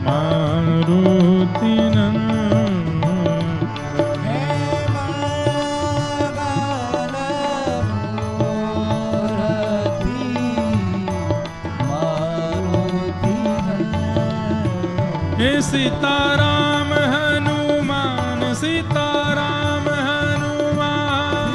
मारुति हे सीताराम हनुमान सीताराम हनुमान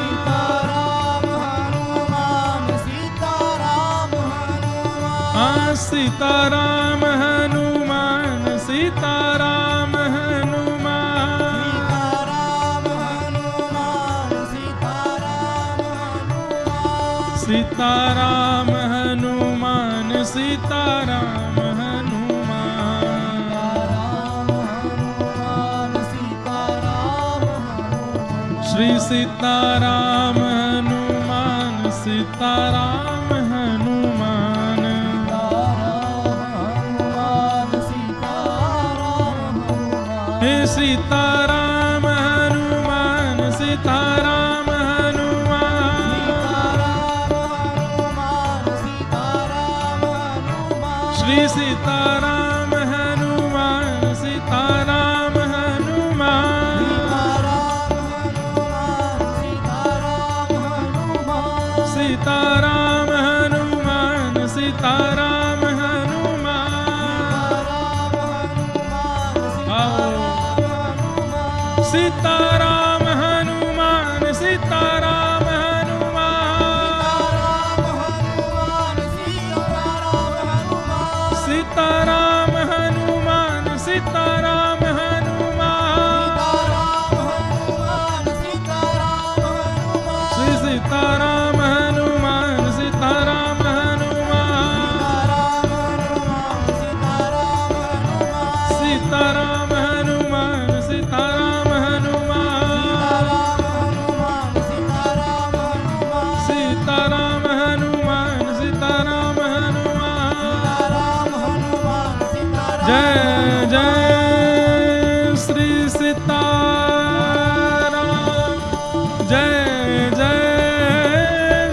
सीताराम हनुमान सीताराम हनुमान सीताराम हनुमान सीताराम हनुमान सीताराम श्री सीताराम हनुमान सीताराम हनुमान हे सीताराम हनुमान सीताराम हनुमान श्री सीताराम हनुमान सीताराम हनुमान सीताराम हनुमान सीताराम हनुमान सीताराम हनुमान सीताराम हनुमान सीताराम हनुमान सीताराम हनुमान श्री सीताराम हनुमान सीताराम हनुमान सीताराम हनुमान सीताराम हनुमान सीताराम हनुमान सीताराम हनुमान जय जय श्री सीताराम जय जय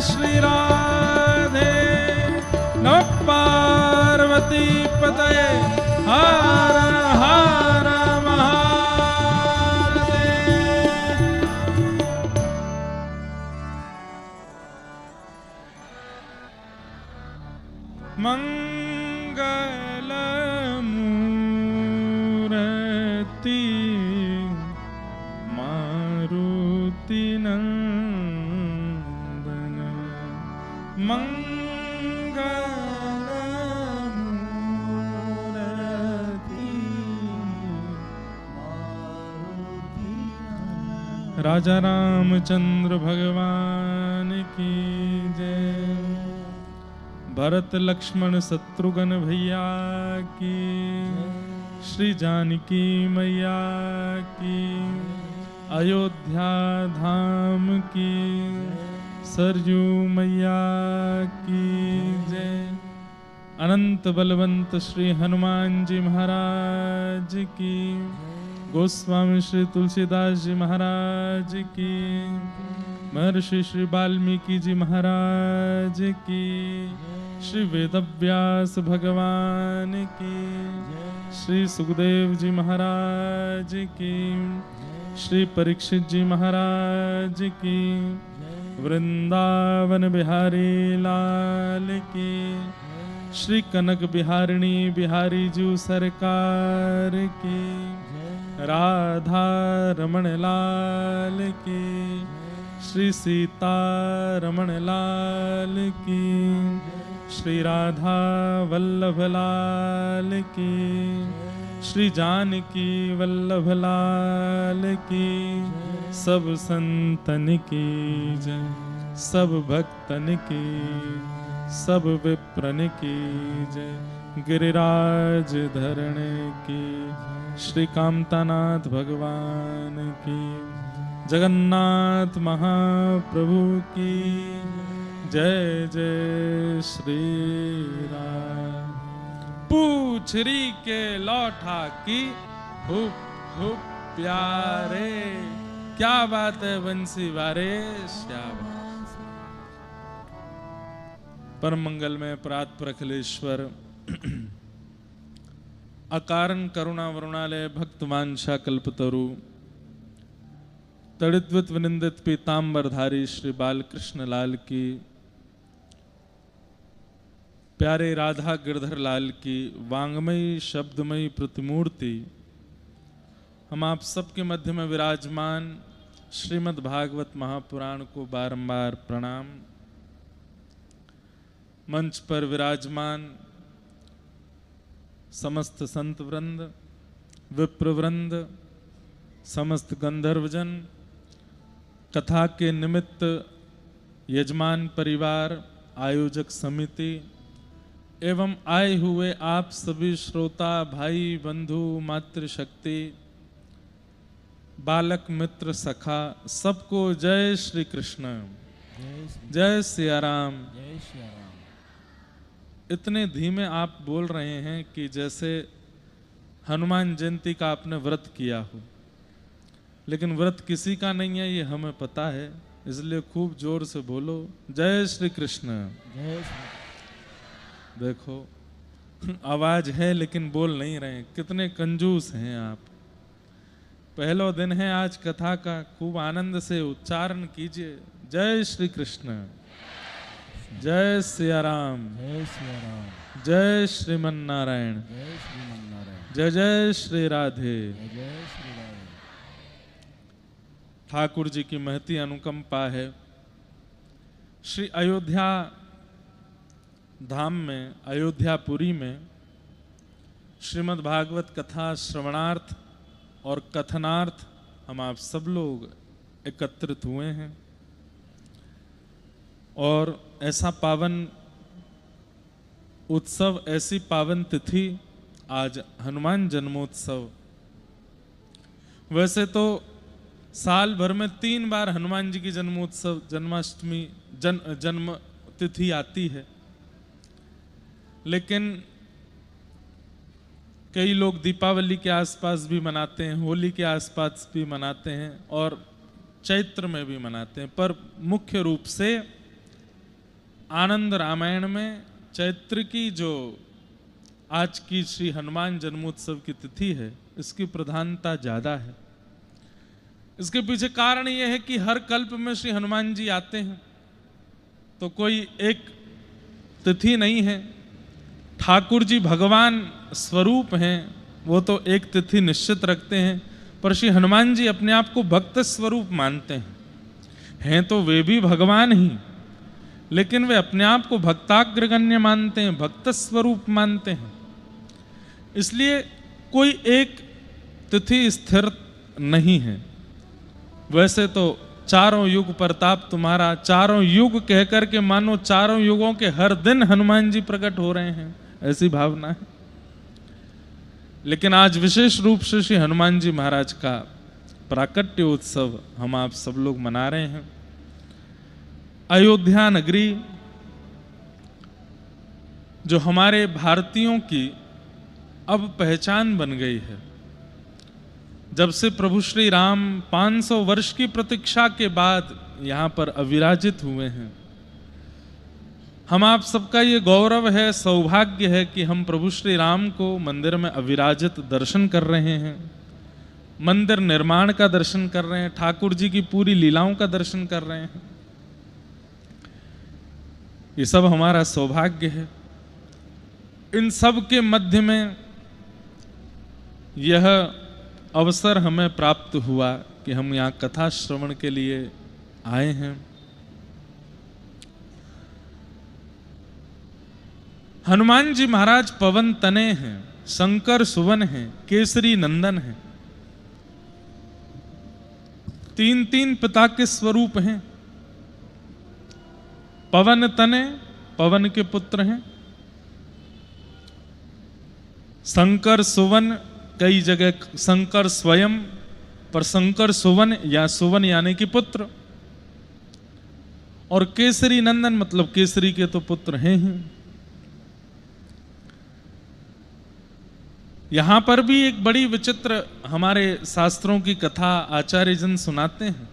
श्री राधे नमः पार्वती पतये हर हर महादेव मंगलमूर्ति मारुति नंदन मंगलमूर्ति राजा रामचंद्र भगवान की जय। भरत लक्ष्मण शत्रुघ्न भैया की, श्री जानकी मैया की, अयोध्या धाम की, सरयू मैया की जय। अनंत बलवंत श्री हनुमान जी महाराज की, गोस्वामी श्री तुलसीदास जी महाराज की, महर्षि श्री वाल्मीकि जी महाराज की, श्री वेदव्यास भगवान की, श्री सुखदेव जी महाराज की, श्री परीक्षित जी महाराज की, वृंदावन बिहारी लाल की, श्री कनक बिहारिणी बिहारी जी सरकार की, राधा रमण लाल की, श्री सीता रमण लाल की, श्री राधा वल्लभ लाल की, श्री जानकी वल्लभ लाल की, सब संतन की जय, सब भक्तन की, सब विप्रन की जय। गिरिराज धरण की, श्री कामतानाथ भगवान की, जगन्नाथ महाप्रभु की जय जय श्री राम। पूछरी के लौठा की हुप हुप प्यारे, क्या बात है बंसी वारे श्याम। परम मंगल में प्रात प्रखलेश्वर अकारण करुणा वरुणालय भक्तवांछा कल्पतरु तड़िद्वित विनिंदित पीताम्बरधारी श्री बालकृष्ण लाल की, प्यारे राधा गिरधर लाल की वांगमयी शब्दमयी प्रतिमूर्ति, हम आप सबके मध्य में विराजमान श्रीमद् भागवत महापुराण को बारंबार प्रणाम। मंच पर विराजमान समस्त संत वृंद, विप्र वृंद, समस्त गंधर्वजन, कथा के निमित्त यजमान परिवार, आयोजक समिति एवं आए हुए आप सभी श्रोता भाई बंधु मातृशक्ति, बालक मित्र सखा, सबको जय श्री कृष्ण, जय सिया राम। जय श्री राम। इतने धीमे आप बोल रहे हैं कि जैसे हनुमान जयंती का आपने व्रत किया हो, लेकिन व्रत किसी का नहीं है ये हमें पता है, इसलिए खूब जोर से बोलो जय श्री कृष्ण। जय श्री। देखो आवाज है लेकिन बोल नहीं रहे, कितने कंजूस हैं आप। पहला दिन है आज कथा का, खूब आनंद से उच्चारण कीजिए जय श्री कृष्ण, जय सिया राम, जय श्री राम, जय श्रीमन नारायण, जय श्रीमन नारायण, जय जय श्री राधे। जय श्री राधे। ठाकुर जी की महती अनुकंपा है। श्री अयोध्या धाम में, अयोध्यापुरी में श्रीमद् भागवत कथा श्रवणार्थ और कथनार्थ हम आप सब लोग एकत्रित हुए हैं और ऐसा पावन उत्सव, ऐसी पावन तिथि आज हनुमान जन्मोत्सव। वैसे तो साल भर में 3 बार हनुमान जी की जन्मोत्सव, जन्माष्टमी, जन्म तिथि आती है, लेकिन कई लोग दीपावली के आसपास भी मनाते हैं, होली के आसपास भी मनाते हैं और चैत्र में भी मनाते हैं, पर मुख्य रूप से आनंद रामायण में चैत्र की जो आज की श्री हनुमान जन्मोत्सव की तिथि है, इसकी प्रधानता ज्यादा है। इसके पीछे कारण यह है कि हर कल्प में श्री हनुमान जी आते हैं, तो कोई एक तिथि नहीं है। ठाकुर जी भगवान स्वरूप हैं, वो तो एक तिथि निश्चित रखते हैं, पर श्री हनुमान जी अपने आप को भक्त स्वरूप मानते हैं तो वे भी भगवान ही, लेकिन वे अपने आप को भक्ताग्रगण्य मानते हैं, भक्त स्वरूप मानते हैं। इसलिए कोई एक तिथि स्थिर नहीं है। वैसे तो चारों युग प्रताप तुम्हारा, चारों युग कहकर के मानो चारों युगों के हर दिन हनुमान जी प्रकट हो रहे हैं, ऐसी भावना है। लेकिन आज विशेष रूप से श्री हनुमान जी महाराज का प्राकट्य उत्सव हम आप सब लोग मना रहे हैं। अयोध्या नगरी जो हमारे भारतीयों की अब पहचान बन गई है, जब से प्रभु श्री राम 500 वर्ष की प्रतीक्षा के बाद यहाँ पर अविराजित हुए हैं, हम आप सबका ये गौरव है, सौभाग्य है कि हम प्रभु श्री राम को मंदिर में अविराजित दर्शन कर रहे हैं, मंदिर निर्माण का दर्शन कर रहे हैं, ठाकुर जी की पूरी लीलाओं का दर्शन कर रहे हैं। ये सब हमारा सौभाग्य है। इन सब के मध्य में यह अवसर हमें प्राप्त हुआ कि हम यहाँ कथा श्रवण के लिए आए हैं। हनुमान जी महाराज पवन तने हैं, शंकर सुवन हैं, केसरी नंदन हैं, 3 पिता के स्वरूप हैं। पवन तने, पवन के पुत्र हैं। शंकर सुवन, कई जगह शंकर स्वयं, पर शंकर सुवन या सुवन यानी कि पुत्र। और केसरी नंदन मतलब केसरी के तो पुत्र हैं ही। यहां पर भी एक बड़ी विचित्र हमारे शास्त्रों की कथा आचार्य जन सुनाते हैं।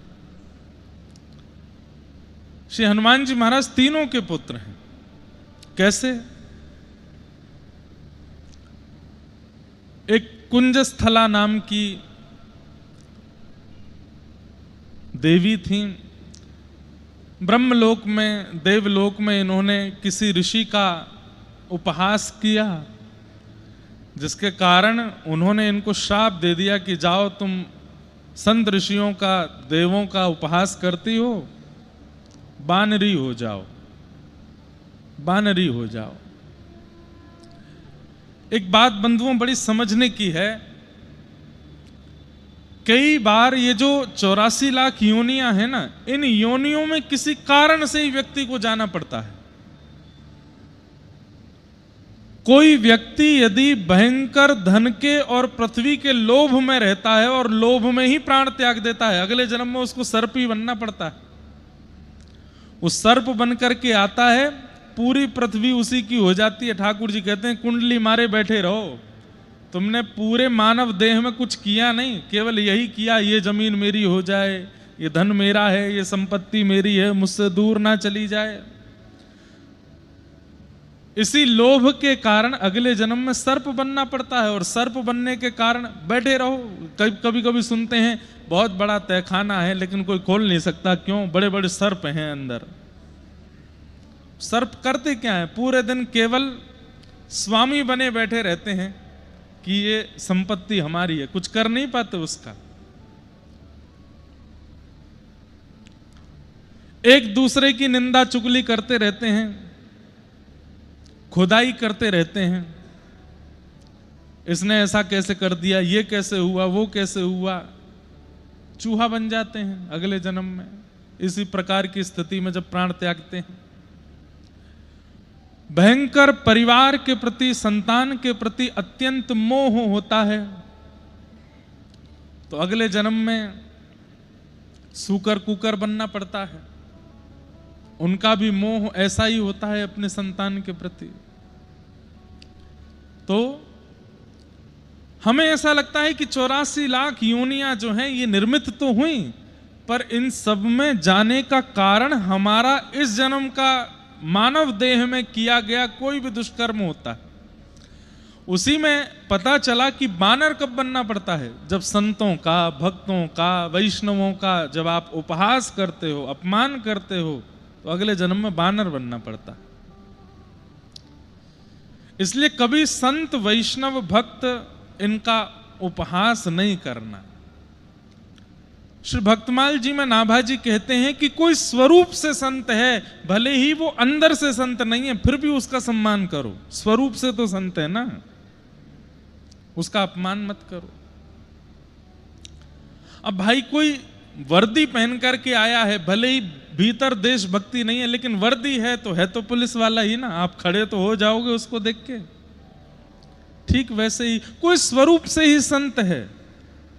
श्री हनुमान जी महाराज तीनों के पुत्र हैं। कैसे? एक कुंजस्थला नाम की देवी थी। ब्रह्मलोक में, देवलोक में इन्होंने किसी ऋषि का उपहास किया, जिसके कारण उन्होंने इनको श्राप दे दिया कि जाओ तुम संत ऋषियों का, देवों का उपहास करती हो, बानरी हो जाओ, बानरी हो जाओ। एक बात बंधुओं बड़ी समझने की है, कई बार ये जो 84 लाख योनियां हैं ना, इन योनियों में किसी कारण से ही व्यक्ति को जाना पड़ता है। कोई व्यक्ति यदि भयंकर धन के और पृथ्वी के लोभ में रहता है और लोभ में ही प्राण त्याग देता है, अगले जन्म में उसको सर्प ही बनना पड़ता है। उस सर्प बन करके आता है, पूरी पृथ्वी उसी की हो जाती है। ठाकुर जी कहते हैं कुंडली मारे बैठे रहो, तुमने पूरे मानव देह में कुछ किया नहीं, केवल यही किया ये जमीन मेरी हो जाए, ये धन मेरा है, ये संपत्ति मेरी है, मुझसे दूर ना चली जाए। इसी लोभ के कारण अगले जन्म में सर्प बनना पड़ता है, और सर्प बनने के कारण बैठे रहो। कभी कभी सुनते हैं बहुत बड़ा तहखाना है लेकिन कोई खोल नहीं सकता, क्यों? बड़े बड़े सर्प हैं अंदर। सर्प करते क्या है? पूरे दिन केवल स्वामी बने बैठे रहते हैं कि ये संपत्ति हमारी है, कुछ कर नहीं पाते उसका। एक दूसरे की निंदा चुगली करते रहते हैं, खुदाई करते रहते हैं, इसने ऐसा कैसे कर दिया, ये कैसे हुआ, वो कैसे हुआ। चूहा बन जाते हैं अगले जन्म में, इसी प्रकार की स्थिति में जब प्राण त्यागते हैं। भयंकर परिवार के प्रति, संतान के प्रति अत्यंत मोह होता है, तो अगले जन्म में सूकर कुकर बनना पड़ता है। उनका भी मोह ऐसा ही होता है अपने संतान के प्रति। तो हमें ऐसा लगता है कि 84 लाख योनियां जो हैं ये निर्मित तो हुई, पर इन सब में जाने का कारण हमारा इस जन्म का मानव देह में किया गया कोई भी दुष्कर्म होता है। उसी में पता चला कि बानर कब बनना पड़ता है, जब संतों का, भक्तों का, वैष्णवों का जब आप उपहास करते हो, अपमान करते हो, तो अगले जन्म में बानर बनना पड़ता है। इसलिए कभी संत, वैष्णव, भक्त इनका उपहास नहीं करना। श्री भक्तमाल जी में नाभाजी कहते हैं कि कोई स्वरूप से संत है, भले ही वो अंदर से संत नहीं है, फिर भी उसका सम्मान करो। स्वरूप से तो संत है ना, उसका अपमान मत करो। अब भाई कोई वर्दी पहन करके आया है, भले ही भीतर देशभक्ति नहीं है, लेकिन वर्दी है तो पुलिस वाला ही ना, आप खड़े तो हो जाओगे उसको देख के। ठीक वैसे ही कोई स्वरूप से ही संत है,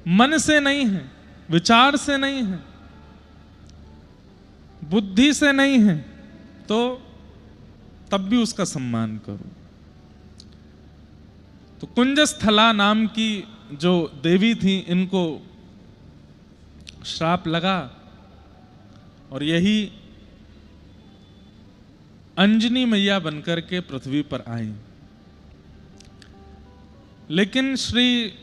मन से नहीं है, विचार से नहीं है, बुद्धि से नहीं है, तो तब भी उसका सम्मान करो। तो कुंजस्थला नाम की जो देवी थी, इनको श्राप लगा और यही अंजनी मैया बनकर के पृथ्वी पर आई। लेकिन श्री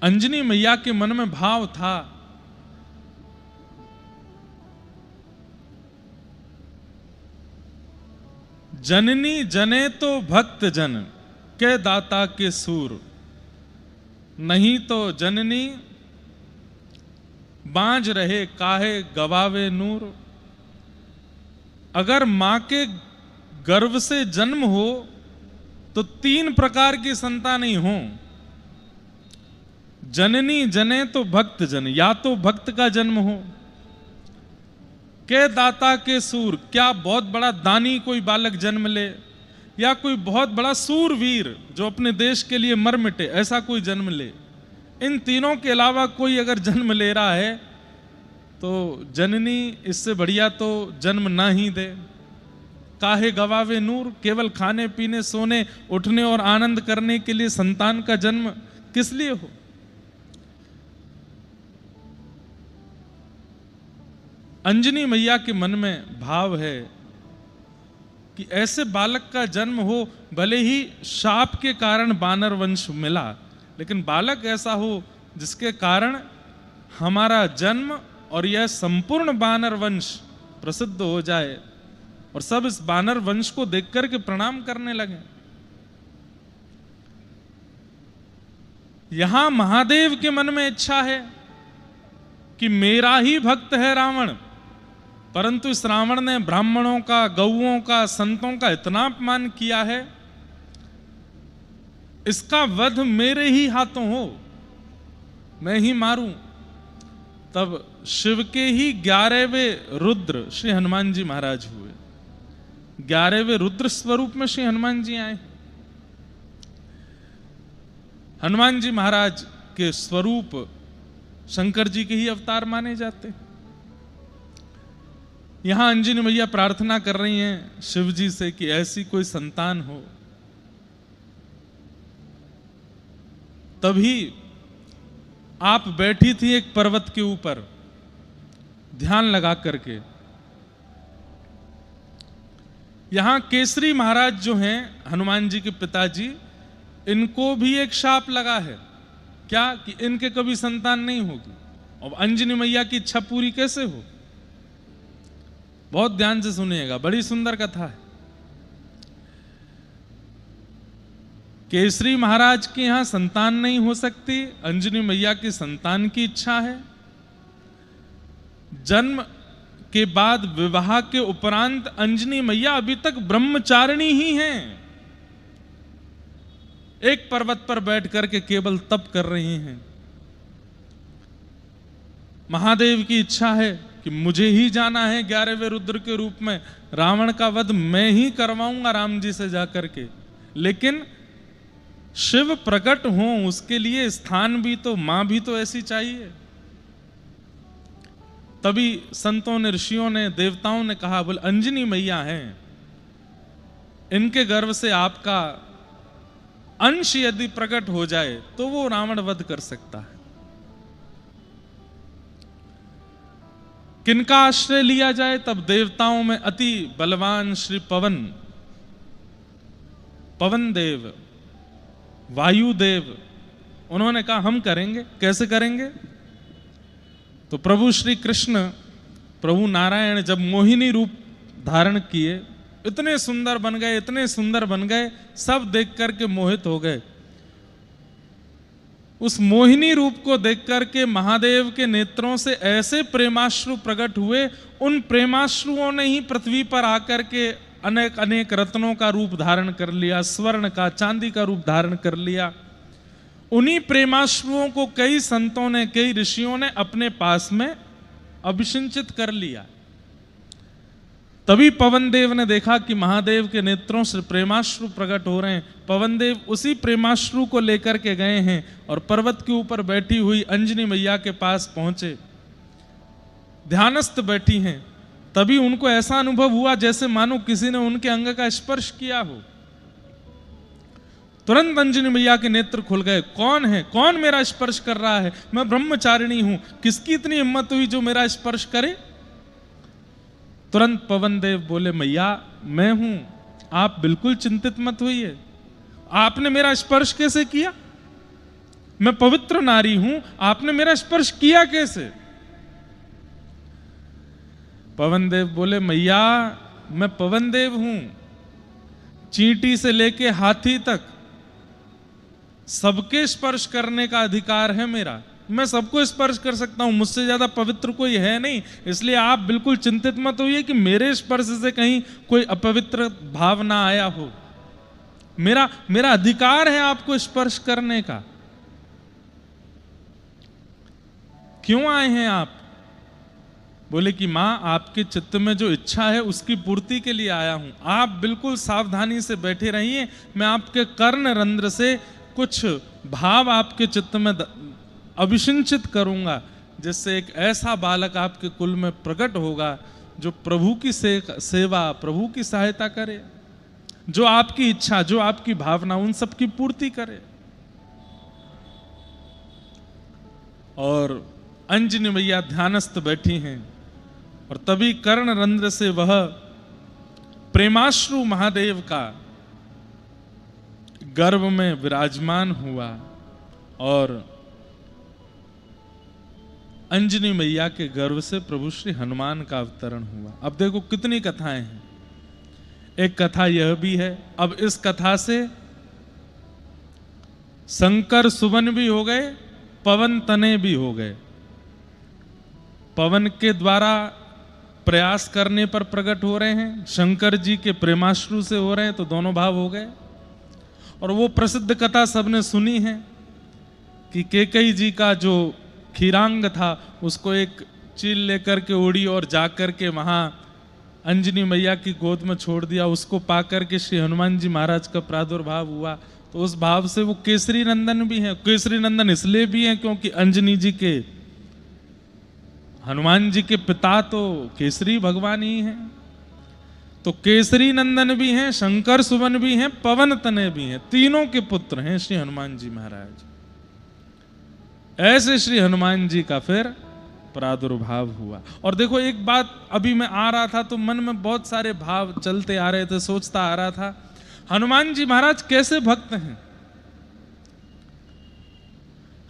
अंजनी मैया के मन में भाव था जननी जने तो भक्त जन के दाता के सूर, नहीं तो जननी बांझ रहे काहे गवावे नूर। अगर मां के गर्भ से जन्म हो तो 3 प्रकार की संतान ही हो। जननी जने तो भक्त जन, या तो भक्त का जन्म हो, के दाता के सूर, क्या बहुत बड़ा दानी कोई बालक जन्म ले, या कोई बहुत बड़ा सूरवीर जो अपने देश के लिए मर मिटे, ऐसा कोई जन्म ले। इन तीनों के अलावा कोई अगर जन्म ले रहा है तो जननी इससे बढ़िया तो जन्म ना ही दे। काहे गवावे नूर, केवल खाने पीने, सोने, उठने और आनंद करने के लिए संतान का जन्म किस लिए हो। अंजनी मैया के मन में भाव है कि ऐसे बालक का जन्म हो, भले ही शाप के कारण वानर वंश मिला, लेकिन बालक ऐसा हो जिसके कारण हमारा जन्म और यह संपूर्ण वानर वंश प्रसिद्ध हो जाए और सब इस वानर वंश को देख करके प्रणाम करने लगे। यहां महादेव के मन में इच्छा है कि मेरा ही भक्त है रावण, परंतु इस रावण ने ब्राह्मणों का, गौओं का, संतों का इतना अपमान किया है, इसका वध मेरे ही हाथों हो, मैं ही मारूं। तब शिव के ही 11वें रुद्र श्री हनुमान जी महाराज हुए। 11वें रुद्र स्वरूप में श्री हनुमान जी आए। हनुमान जी महाराज के स्वरूप शंकर जी के ही अवतार माने जाते। यहां अंजनी मैया प्रार्थना कर रही हैं शिव जी से कि ऐसी कोई संतान हो। तभी आप बैठी थी एक पर्वत के ऊपर ध्यान लगा करके। यहां केसरी महाराज जो हैं हनुमान जी के पिताजी, इनको भी एक शाप लगा है क्या कि इनके कभी संतान नहीं होगी। अब अंजनी मैया की इच्छा पूरी कैसे हो? बहुत ध्यान से सुनिएगा, बड़ी सुंदर कथा है। केसरी महाराज के यहां संतान नहीं हो सकती, अंजनी मैया की संतान की इच्छा है। जन्म के बाद विवाह के उपरांत अंजनी मैया अभी तक ब्रह्मचारिणी ही हैं। एक पर्वत पर बैठ करके केवल तप कर रही हैं। महादेव की इच्छा है कि मुझे ही जाना है 11वें रुद्र के रूप में, रावण का वध मैं ही करवाऊंगा राम जी से जाकर के। लेकिन शिव प्रकट हो, उसके लिए स्थान भी तो, मां भी तो ऐसी चाहिए। तभी संतों ने, ऋषियों ने, देवताओं ने कहा, बोले अंजनी मैया हैं, इनके गर्भ से आपका अंश यदि प्रकट हो जाए तो वो रावण वध कर सकता है। किनका आश्रय लिया जाए? तब देवताओं में अति बलवान श्री पवन देव, वायुदेव, उन्होंने कहा हम करेंगे। कैसे करेंगे? तो प्रभु श्री कृष्ण, प्रभु नारायण जब मोहिनी रूप धारण किए, इतने सुंदर बन गए, इतने सुंदर बन गए, सब देख करके मोहित हो गए। उस मोहिनी रूप को देख करके महादेव के नेत्रों से ऐसे प्रेमाश्रु प्रकट हुए, उन प्रेमाश्रुओं ने ही पृथ्वी पर आकर के अनेक अनेक रत्नों का रूप धारण कर लिया, स्वर्ण का, चांदी का रूप धारण कर लिया। उन्हीं प्रेमाश्रुओं को कई संतों ने, कई ऋषियों ने अपने पास में अभिषिंचित कर लिया। तभी पवन देव ने देखा कि महादेव के नेत्रों से प्रेमाश्रु प्रकट हो रहे हैं। पवन देव उसी प्रेमाश्रु को लेकर के गए हैं और पर्वत के ऊपर बैठी हुई अंजनी मैया के पास पहुंचे। ध्यानस्थ बैठी हैं। तभी उनको ऐसा अनुभव हुआ जैसे मानो किसी ने उनके अंग का स्पर्श किया हो। तुरंत अंजनी मैया के नेत्र खुल गए। कौन है? कौन मेरा स्पर्श कर रहा है? मैं ब्रह्मचारिणी हूं, किसकी इतनी हिम्मत हुई जो मेरा स्पर्श करे? तुरंत पवन देव बोले, मैया मैं हूं, आप बिल्कुल चिंतित मत होइए। आपने मेरा स्पर्श कैसे किया? मैं पवित्र नारी हूं, आपने मेरा स्पर्श किया कैसे? पवन देव बोले, मैया मैं पवन देव हूं, चींटी से लेके हाथी तक सबके स्पर्श करने का अधिकार है मेरा। मैं सबको स्पर्श कर सकता हूं, मुझसे ज्यादा पवित्र कोई है नहीं। इसलिए आप बिल्कुल चिंतित मत होइए कि मेरे स्पर्श से कहीं कोई अपवित्र भाव ना आया हो। मेरा अधिकार है आपको स्पर्श करने का। क्यों आए हैं आप? बोले कि मां आपके चित्त में जो इच्छा है उसकी पूर्ति के लिए आया हूं। आप बिल्कुल सावधानी से बैठे रहिए, मैं आपके कर्ण रंध्र से कुछ भाव आपके चित्त में अभिषिंचित करूंगा, जिससे एक ऐसा बालक आपके कुल में प्रकट होगा जो प्रभु की सेवा, प्रभु की सहायता करे, जो आपकी इच्छा, जो आपकी भावना, उन सब की पूर्ति करे। और अंजनी मैया ध्यानस्थ बैठी हैं और तभी कर्ण रंध्र से वह प्रेमाश्रु महादेव का गर्भ में विराजमान हुआ और अंजनी मैया के गर्भ से प्रभु श्री हनुमान का अवतरण हुआ। अब देखो कितनी कथाएं हैं। एक कथा यह भी है, अब इस कथा से शंकर सुवन भी हो गए, पवन तने भी हो गए। पवन के द्वारा प्रयास करने पर प्रकट हो रहे हैं, शंकर जी के प्रेमाश्रु से हो रहे हैं, तो दोनों भाव हो गए। और वो प्रसिद्ध कथा सबने सुनी है कि कैकेयी जी का जो खीरांग था उसको एक चील लेकर के उड़ी और जाकर के वहां अंजनी मैया की गोद में छोड़ दिया। उसको पाकर के श्री हनुमान जी महाराज का प्रादुर्भाव हुआ। तो उस भाव से वो केसरी नंदन भी हैं। केसरी नंदन इसलिए भी हैं क्योंकि अंजनी जी के, हनुमान जी के पिता तो केसरी भगवान ही हैं। तो केसरी नंदन भी हैं, शंकर सुवन भी हैं, पवन तनय भी हैं, तीनों के पुत्र हैं श्री हनुमान जी महाराज। ऐसे श्री हनुमान जी का फिर प्रादुर्भाव हुआ। और देखो एक बात, अभी मैं आ रहा था तो मन में बहुत सारे भाव चलते आ रहे थे, सोचता आ रहा था हनुमान जी महाराज कैसे भक्त हैं।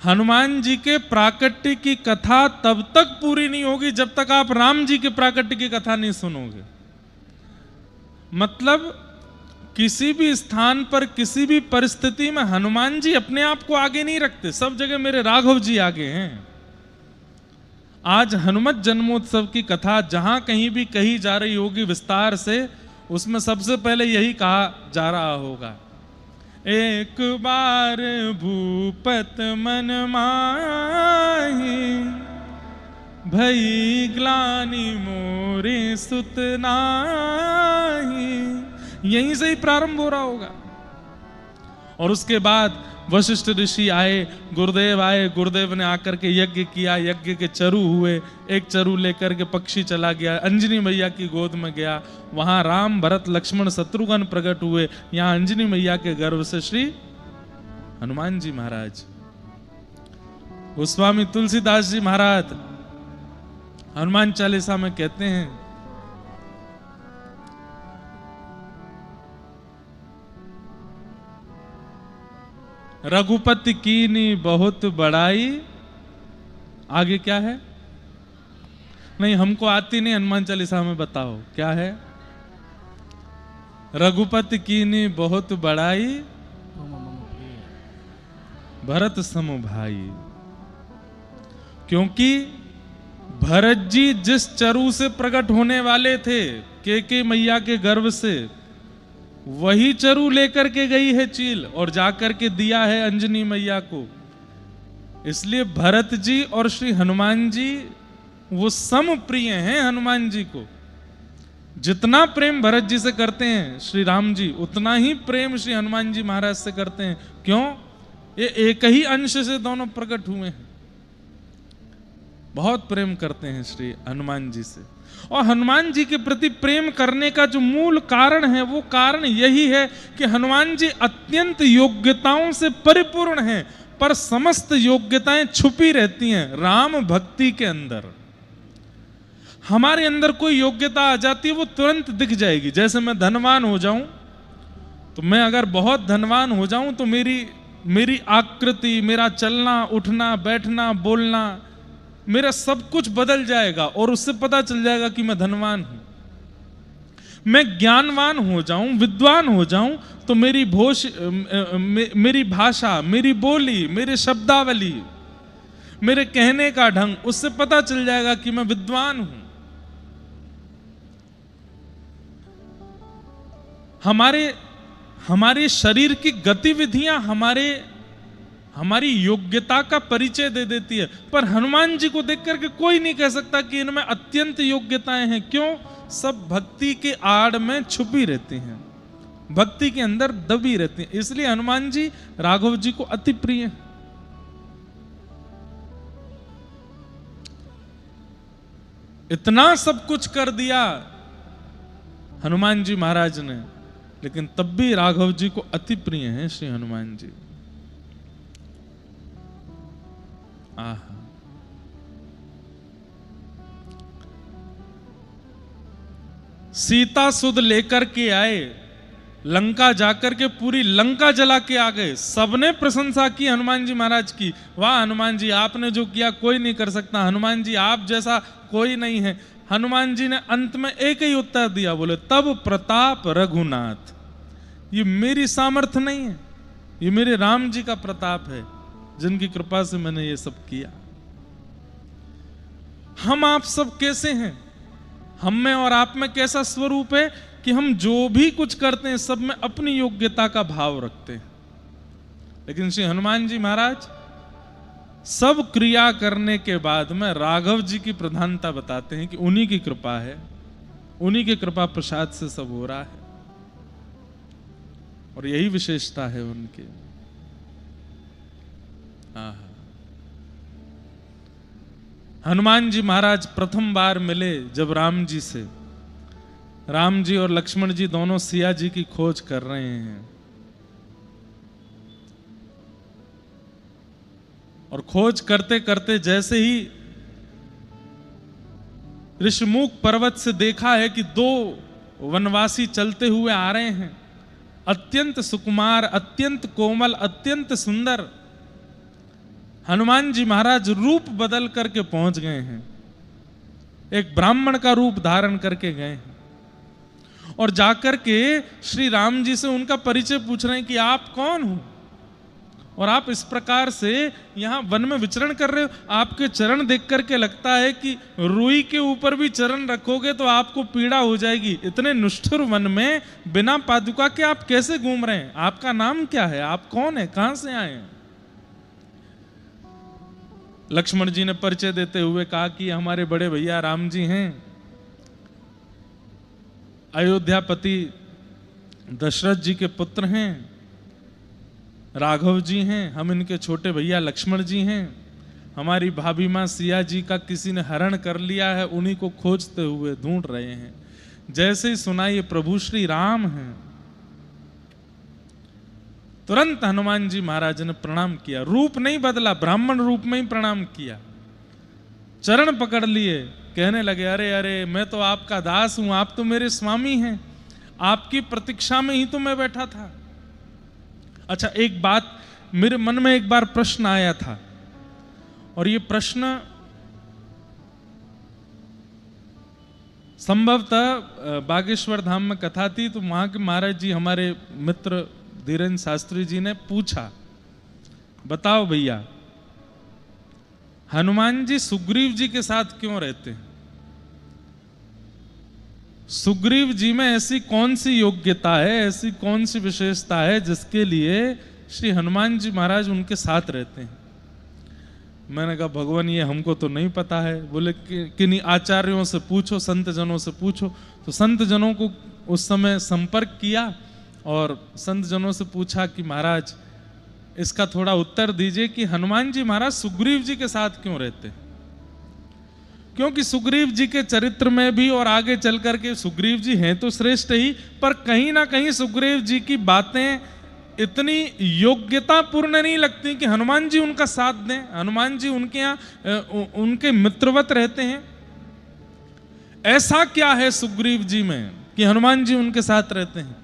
हनुमान जी के प्राकट्य की कथा तब तक पूरी नहीं होगी जब तक आप राम जी के प्राकट्य की कथा नहीं सुनोगे। मतलब किसी भी स्थान पर, किसी भी परिस्थिति में हनुमान जी अपने आप को आगे नहीं रखते, सब जगह मेरे राघव जी आगे हैं। आज हनुमत जन्मोत्सव की कथा जहां कहीं भी कही जा रही होगी विस्तार से, उसमें सबसे पहले यही कहा जा रहा होगा, एक बार भूपत मन माही, भई ग्लानि मोरे सुत नाहि। यहीं से ही प्रारंभ हो रहा होगा। और उसके बाद वशिष्ठ ऋषि आए, गुरुदेव आए, गुरुदेव ने आकर के यज्ञ किया, यज्ञ के चरु हुए, एक चरु लेकर के पक्षी चला गया, अंजनी मैया की गोद में गया, वहां राम भरत लक्ष्मण शत्रुघ्न प्रकट हुए, यहां अंजनी मैया के गर्भ से श्री हनुमान जी महाराज। गोस्वामी तुलसीदास जी महाराज हनुमान चालीसा में कहते हैं, रघुपति कीनी बहुत बड़ाई, आगे क्या है? नहीं, हमको आती नहीं, हनुमान चालीसा में बताओ क्या है। रघुपति कीनी बहुत बड़ाई, भरत सम भाई। क्योंकि भरत जी जिस चरु से प्रकट होने वाले थे, कैकेयी मैया के गर्भ से, वही चरु लेकर के गई है चील और जाकर के दिया है अंजनी मैया को। इसलिए भरत जी और श्री हनुमान जी वो सम प्रिय हैं हनुमान जी को। जितना प्रेम भरत जी से करते हैं श्री राम जी, उतना ही प्रेम श्री हनुमान जी महाराज से करते हैं। क्यों? ये एक ही अंश से दोनों प्रकट हुए हैं। बहुत प्रेम करते हैं श्री हनुमान जी से। और हनुमान जी के प्रति प्रेम करने का जो मूल कारण है, वो कारण यही है कि हनुमान जी अत्यंत योग्यताओं से परिपूर्ण हैं, पर समस्त योग्यताएं छुपी रहती हैं राम भक्ति के अंदर। हमारे अंदर कोई योग्यता आ जाती है, वो तुरंत दिख जाएगी। जैसे मैं धनवान हो जाऊं, तो मैं अगर बहुत धनवान हो जाऊं तो मेरी आकृति, मेरा चलना उठना बैठना बोलना, मेरा सब कुछ बदल जाएगा और उससे पता चल जाएगा कि मैं धनवान हूं। मैं ज्ञानवान हो जाऊं, विद्वान हो जाऊं, तो मेरी भाषा, मेरी बोली, मेरे शब्दावली, मेरे कहने का ढंग, उससे पता चल जाएगा कि मैं विद्वान हूं। हमारे शरीर की गतिविधियां हमारी योग्यता का परिचय दे देती है। पर हनुमान जी को देख करके कोई नहीं कह सकता कि इनमें अत्यंत योग्यताएं हैं। क्यों? सब भक्ति के आड़ में छुपी रहती हैं, भक्ति के अंदर दबी रहती हैं। इसलिए हनुमान जी राघव जी को अति प्रिय हैं। इतना सब कुछ कर दिया हनुमान जी महाराज ने, लेकिन तब भी राघव जी को अति प्रिय हैं श्री हनुमान जी। सीता सुध लेकर के आए, लंका जाकर के पूरी लंका जला के आ गए। सबने प्रशंसा की हनुमान जी महाराज की, वाह हनुमान जी आपने जो किया कोई नहीं कर सकता, हनुमान जी आप जैसा कोई नहीं है। हनुमान जी ने अंत में एक ही उत्तर दिया, बोले तब प्रताप रघुनाथ, ये मेरी सामर्थ्य नहीं है, ये मेरे राम जी का प्रताप है, जिनकी कृपा से मैंने ये सब किया। हम आप सब कैसे हैं, हम में और आप में कैसा स्वरूप है कि हम जो भी कुछ करते हैं सब में अपनी योग्यता का भाव रखते हैं। लेकिन श्री हनुमान जी महाराज सब क्रिया करने के बाद में राघव जी की प्रधानता बताते हैं कि उन्हीं की कृपा है, उन्हीं की कृपा प्रसाद से सब हो रहा है, और यही विशेषता है उनके। हनुमान जी महाराज प्रथम बार मिले जब राम जी से, राम जी और लक्ष्मण जी दोनों सिया जी की खोज कर रहे हैं, और खोज करते करते जैसे ही ऋषिमुख पर्वत से देखा है कि दो वनवासी चलते हुए आ रहे हैं, अत्यंत सुकुमार, अत्यंत कोमल, अत्यंत सुंदर। हनुमान जी महाराज रूप बदल करके पहुंच गए हैं, एक ब्राह्मण का रूप धारण करके गए हैं, और जाकर के श्री राम जी से उनका परिचय पूछ रहे हैं कि आप कौन हो और आप इस प्रकार से यहां वन में विचरण कर रहे हो। आपके चरण देख करके लगता है कि रुई के ऊपर भी चरण रखोगे तो आपको पीड़ा हो जाएगी। इतने निष्ठुर वन में बिना पादुका के आप कैसे घूम रहे हैं, आपका नाम क्या है, आप कौन है, कहां से आए हैं। लक्ष्मण जी ने परिचय देते हुए कहा कि हमारे बड़े भैया राम जी हैं, अयोध्यापति दशरथ जी के पुत्र हैं, राघव जी हैं, हम इनके छोटे भैया लक्ष्मण जी हैं, हमारी भाभी माँ सिया जी का किसी ने हरण कर लिया है, उन्हीं को खोजते हुए ढूंढ रहे हैं। जैसे ही सुना ये प्रभु श्री राम हैं, तुरंत हनुमान जी महाराज ने प्रणाम किया, रूप नहीं बदला, ब्राह्मण रूप में ही प्रणाम किया, चरण पकड़ लिए, कहने लगे अरे अरे मैं तो आपका दास हूं, आप तो मेरे स्वामी हैं, आपकी प्रतीक्षा में ही तो मैं बैठा था। अच्छा, एक बात मेरे मन में एक बार प्रश्न आया था, और ये प्रश्न संभवतः बागेश्वर धाम में कथा थी, तो वहां के महाराज जी हमारे मित्र धीरेन्द्र शास्त्री जी ने पूछा, बताओ भैया हनुमान जी सुग्रीव जी के साथ क्यों रहते हैं, सुग्रीव जी में ऐसी कौन सी योग्यता है, ऐसी कौन सी विशेषता है जिसके लिए श्री हनुमान जी महाराज उनके साथ रहते हैं। मैंने कहा भगवान ये हमको तो नहीं पता है। बोले किन्हीं आचार्यों से पूछो, संत जनों से पूछो। तो संत जनों को उस समय संपर्क किया और संत जनों से पूछा कि महाराज इसका थोड़ा उत्तर दीजिए कि हनुमान जी महाराज सुग्रीव जी के साथ क्यों रहते हैं। क्योंकि सुग्रीव जी के चरित्र में भी और आगे चल करके सुग्रीव जी हैं तो श्रेष्ठ ही, पर कहीं ना कहीं सुग्रीव जी की बातें इतनी योग्यतापूर्ण नहीं लगती कि हनुमान जी उनका साथ दें, हनुमान जी उनके यहाँ उनके मित्रवत रहते हैं। ऐसा क्या है सुग्रीव जी में कि हनुमान जी उनके साथ रहते हैं।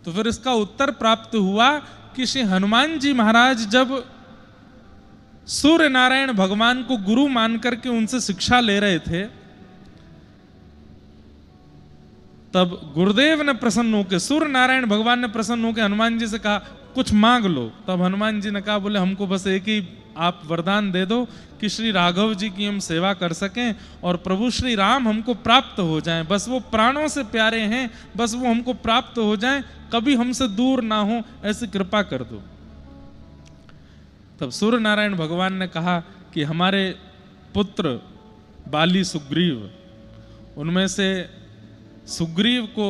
तो फिर इसका उत्तर प्राप्त हुआ कि श्री हनुमान जी महाराज जब सूर्य नारायण भगवान को गुरु मान करके उनसे शिक्षा ले रहे थे, तब गुरुदेव ने प्रसन्न होकर, सूर्य नारायण भगवान ने प्रसन्न होकर हनुमान जी से कहा कुछ मांग लो। तब हनुमान जी ने कहा बोले हमको बस एक ही आप वरदान दे दो कि श्री राघव जी की हम सेवा कर सकें और प्रभु श्री राम हमको प्राप्त हो जाएं, बस वो प्राणों से प्यारे हैं, बस वो हमको प्राप्त हो जाएं, कभी हमसे दूर ना हो, ऐसी कृपा कर दो। तब सूर्य नारायण भगवान ने कहा कि हमारे पुत्र बाली सुग्रीव, उनमें से सुग्रीव को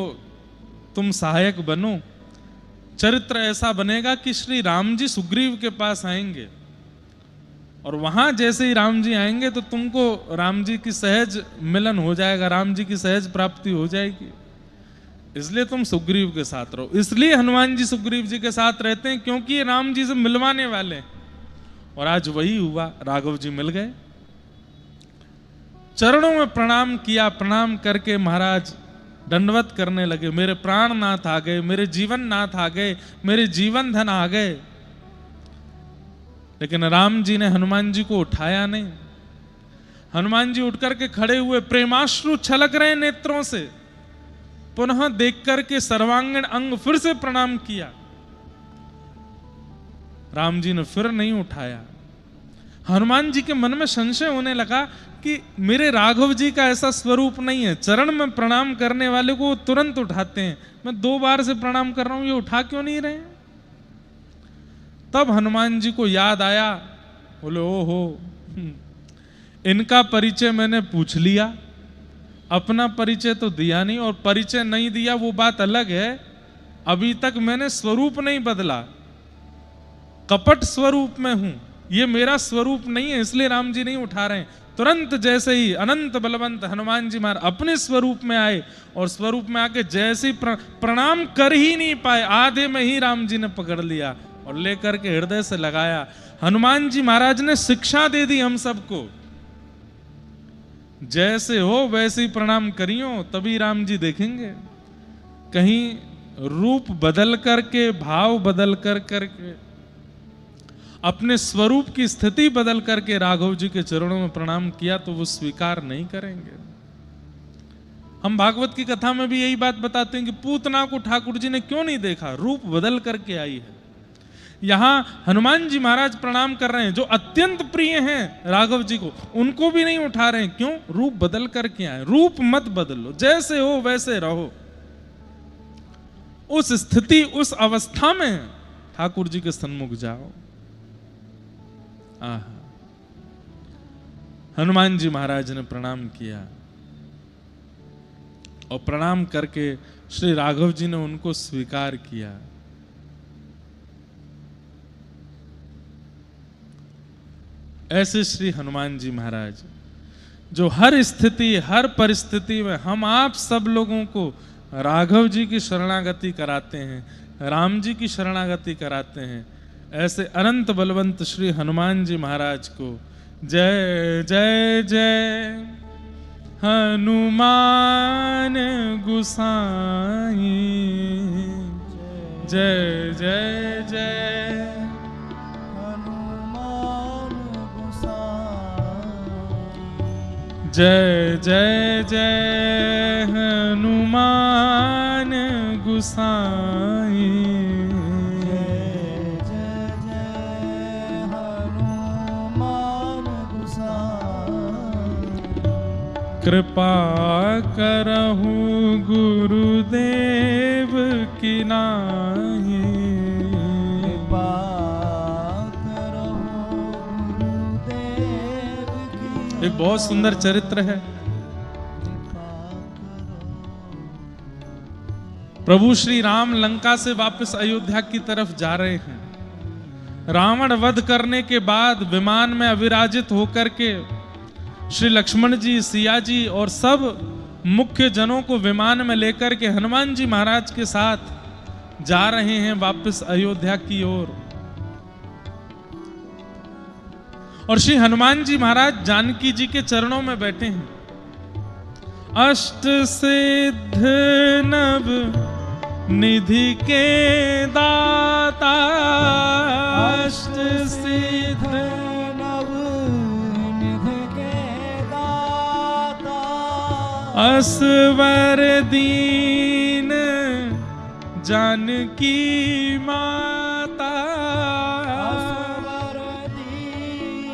तुम सहायक बनो, चरित्र ऐसा बनेगा कि श्री राम जी सुग्रीव के पास आएंगे और वहां जैसे ही राम जी आएंगे तो तुमको राम जी की सहज मिलन हो जाएगा, राम जी की सहज प्राप्ति हो जाएगी, इसलिए तुम सुग्रीव के साथ रहो। इसलिए हनुमान जी सुग्रीव जी के साथ रहते हैं क्योंकि ये राम जी से मिलवाने वाले हैं, और आज वही हुआ, राघव जी मिल गए। चरणों में प्रणाम किया, प्रणाम करके महाराज दंडवत करने लगे, मेरे प्राण नाथ आ गए, मेरे जीवन नाथ आ गए, मेरे जीवन धन आ गए। लेकिन राम जी ने हनुमान जी को उठाया नहीं। हनुमान जी उठ करके खड़े हुए, प्रेमाश्रु छलक रहे नेत्रों से, पुनः देख करके सर्वांगीण अंग फिर से प्रणाम किया। राम जी ने फिर नहीं उठाया। हनुमान जी के मन में संशय होने लगा कि मेरे राघव जी का ऐसा स्वरूप नहीं है, चरण में प्रणाम करने वाले को तुरंत उठाते हैं, मैं 2 बार से प्रणाम कर रहा हूं, ये उठा क्यों नहीं रहे? तब हनुमान जी को याद आया, बोले ओहो, इनका परिचय मैंने पूछ लिया, अपना परिचय तो दिया नहीं, और परिचय नहीं दिया वो बात अलग है, अभी तक मैंने स्वरूप नहीं बदला, कपट स्वरूप में हूं, ये मेरा स्वरूप नहीं है, इसलिए राम जी नहीं उठा रहे हैं। तुरंत जैसे ही अनंत बलवंत हनुमान जी महाराज अपने स्वरूप में आए, और स्वरूप में आके जैसे ही प्रणाम कर ही नहीं पाए, आधे में ही राम जी ने पकड़ लिया और लेकर के हृदय से लगाया। हनुमान जी महाराज ने शिक्षा दे दी हम सबको, जैसे हो वैसे ही प्रणाम करियो, तभी राम जी देखेंगे। कहीं रूप बदल करके, भाव बदल करके, अपने स्वरूप की स्थिति बदल करके राघव जी के चरणों में प्रणाम किया तो वो स्वीकार नहीं करेंगे। हम भागवत की कथा में भी यही बात बताते हैं कि पूतना को ठाकुर जी ने क्यों नहीं देखा, रूप बदल करके आई है। यहां हनुमान जी महाराज प्रणाम कर रहे हैं, जो अत्यंत प्रिय हैं राघव जी को, उनको भी नहीं उठा रहे हैं। क्यों? रूप बदल करके आए। रूप मत बदलो, जैसे हो वैसे रहो। उस स्थिति, उस अवस्था में ठाकुर जी के सन्मुख जाओ। हनुमान जी महाराज ने प्रणाम किया, और प्रणाम करके श्री राघव जी ने उनको स्वीकार किया। ऐसे श्री हनुमान जी महाराज, जो हर स्थिति, हर परिस्थिति में हम आप सब लोगों को राघव जी की शरणागति कराते हैं, राम जी की शरणागति कराते हैं, ऐसे अनंत बलवंत श्री हनुमान जी महाराज को जय जय जय हनुमान गुसाई, जय जय जय हनुमान गुसाई, जय जय जय हनुमान गुसाई, कृपा करहु गुरुदेव की नाई, कृपा करहु गुरुदेव की। एक बहुत सुंदर चरित्र है। प्रभु श्री राम लंका से वापस अयोध्या की तरफ जा रहे हैं। रावण वध करने के बाद विमान में अविराजित होकर के श्री लक्ष्मण जी, सिया जी और सब मुख्य जनों को विमान में लेकर के हनुमान जी महाराज के साथ जा रहे हैं वापस अयोध्या की ओर। और श्री हनुमान जी महाराज जानकी जी के चरणों में बैठे हैं। अष्ट सिद्ध नव निधि के दाता, अष्ट सिद्ध असवर दीन जानकी माता, असवर दीन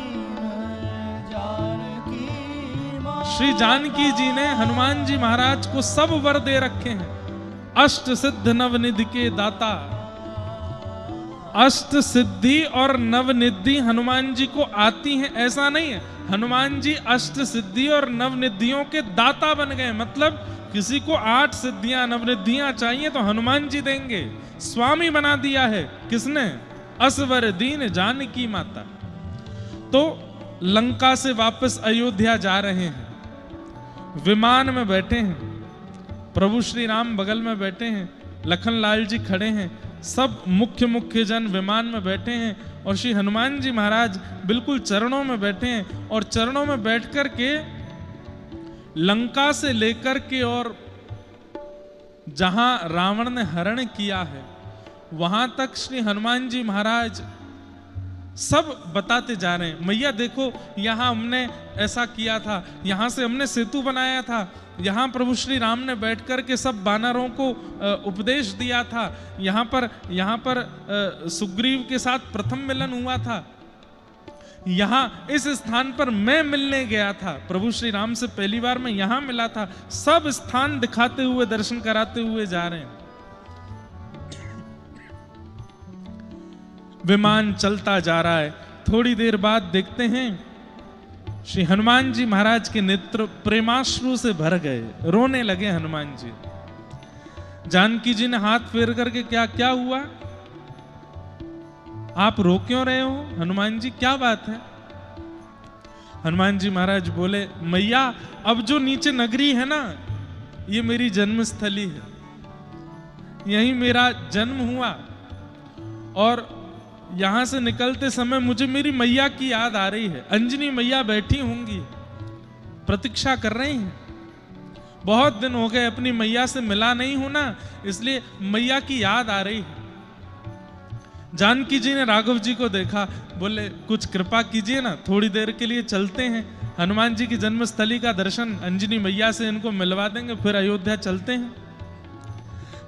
जानकी माता। श्री जानकी जी ने हनुमान जी महाराज को सब वर दे रखे हैं। अष्ट सिद्ध नवनिधि के दाता, अष्ट सिद्धि और नवनिधि हनुमान जी को आती हैं ऐसा नहीं है। हनुमान जी अष्ट सिद्धि और नवनिधियों के दाता बन गए। मतलब किसी को 8 सिद्धियां नवनिधियां चाहिए तो हनुमान जी देंगे। स्वामी बना दिया है किसने? असवर दीन जानकी माता। तो लंका से वापस अयोध्या जा रहे हैं, विमान में बैठे हैं, प्रभु श्री राम बगल में बैठे हैं, लखन लाल जी खड़े हैं, सब मुख्य जन विमान में बैठे हैं, और श्री हनुमान जी महाराज बिल्कुल चरणों में बैठे हैं। और चरणों में बैठ कर के लंका से लेकर के और जहां रावण ने हरण किया है वहां तक श्री हनुमान जी महाराज सब बताते जा रहे हैं। मैया देखो, यहाँ हमने ऐसा किया था, यहाँ से हमने सेतु बनाया था, यहाँ प्रभु श्री राम ने बैठ कर के सब वानरों को उपदेश दिया था, यहाँ पर सुग्रीव के साथ प्रथम मिलन हुआ था, यहाँ इस स्थान पर मैं मिलने गया था, प्रभु श्री राम से पहली बार मैं यहाँ मिला था। सब स्थान दिखाते हुए, दर्शन कराते हुए जा रहे हैं। विमान चलता जा रहा है। थोड़ी देर बाद देखते हैं श्री हनुमान जी महाराज के नेत्र प्रेमाश्रु से भर गए, रोने लगे हनुमान जी। जानकी जी ने हाथ फेर करके, क्या क्या हुआ, आप रो क्यों रहे हो हनुमान जी, क्या बात है? हनुमान जी महाराज बोले, मैया अब जो नीचे नगरी है ना, ये मेरी जन्मस्थली है, यहीं मेरा जन्म हुआ, और यहां से निकलते समय मुझे मेरी मैया की याद आ रही है। अंजनी मैया बैठी होंगी, प्रतीक्षा कर रही हैं, बहुत दिन हो गए अपनी मैया से मिला नहीं हूं ना, इसलिए मैया की याद आ रही है। जानकी जी ने राघव जी को देखा, बोले कुछ कृपा कीजिए ना, थोड़ी देर के लिए चलते हैं, हनुमान जी की जन्मस्थली का दर्शन अंजनी मैया से इनको मिलवा देंगे, फिर अयोध्या चलते हैं।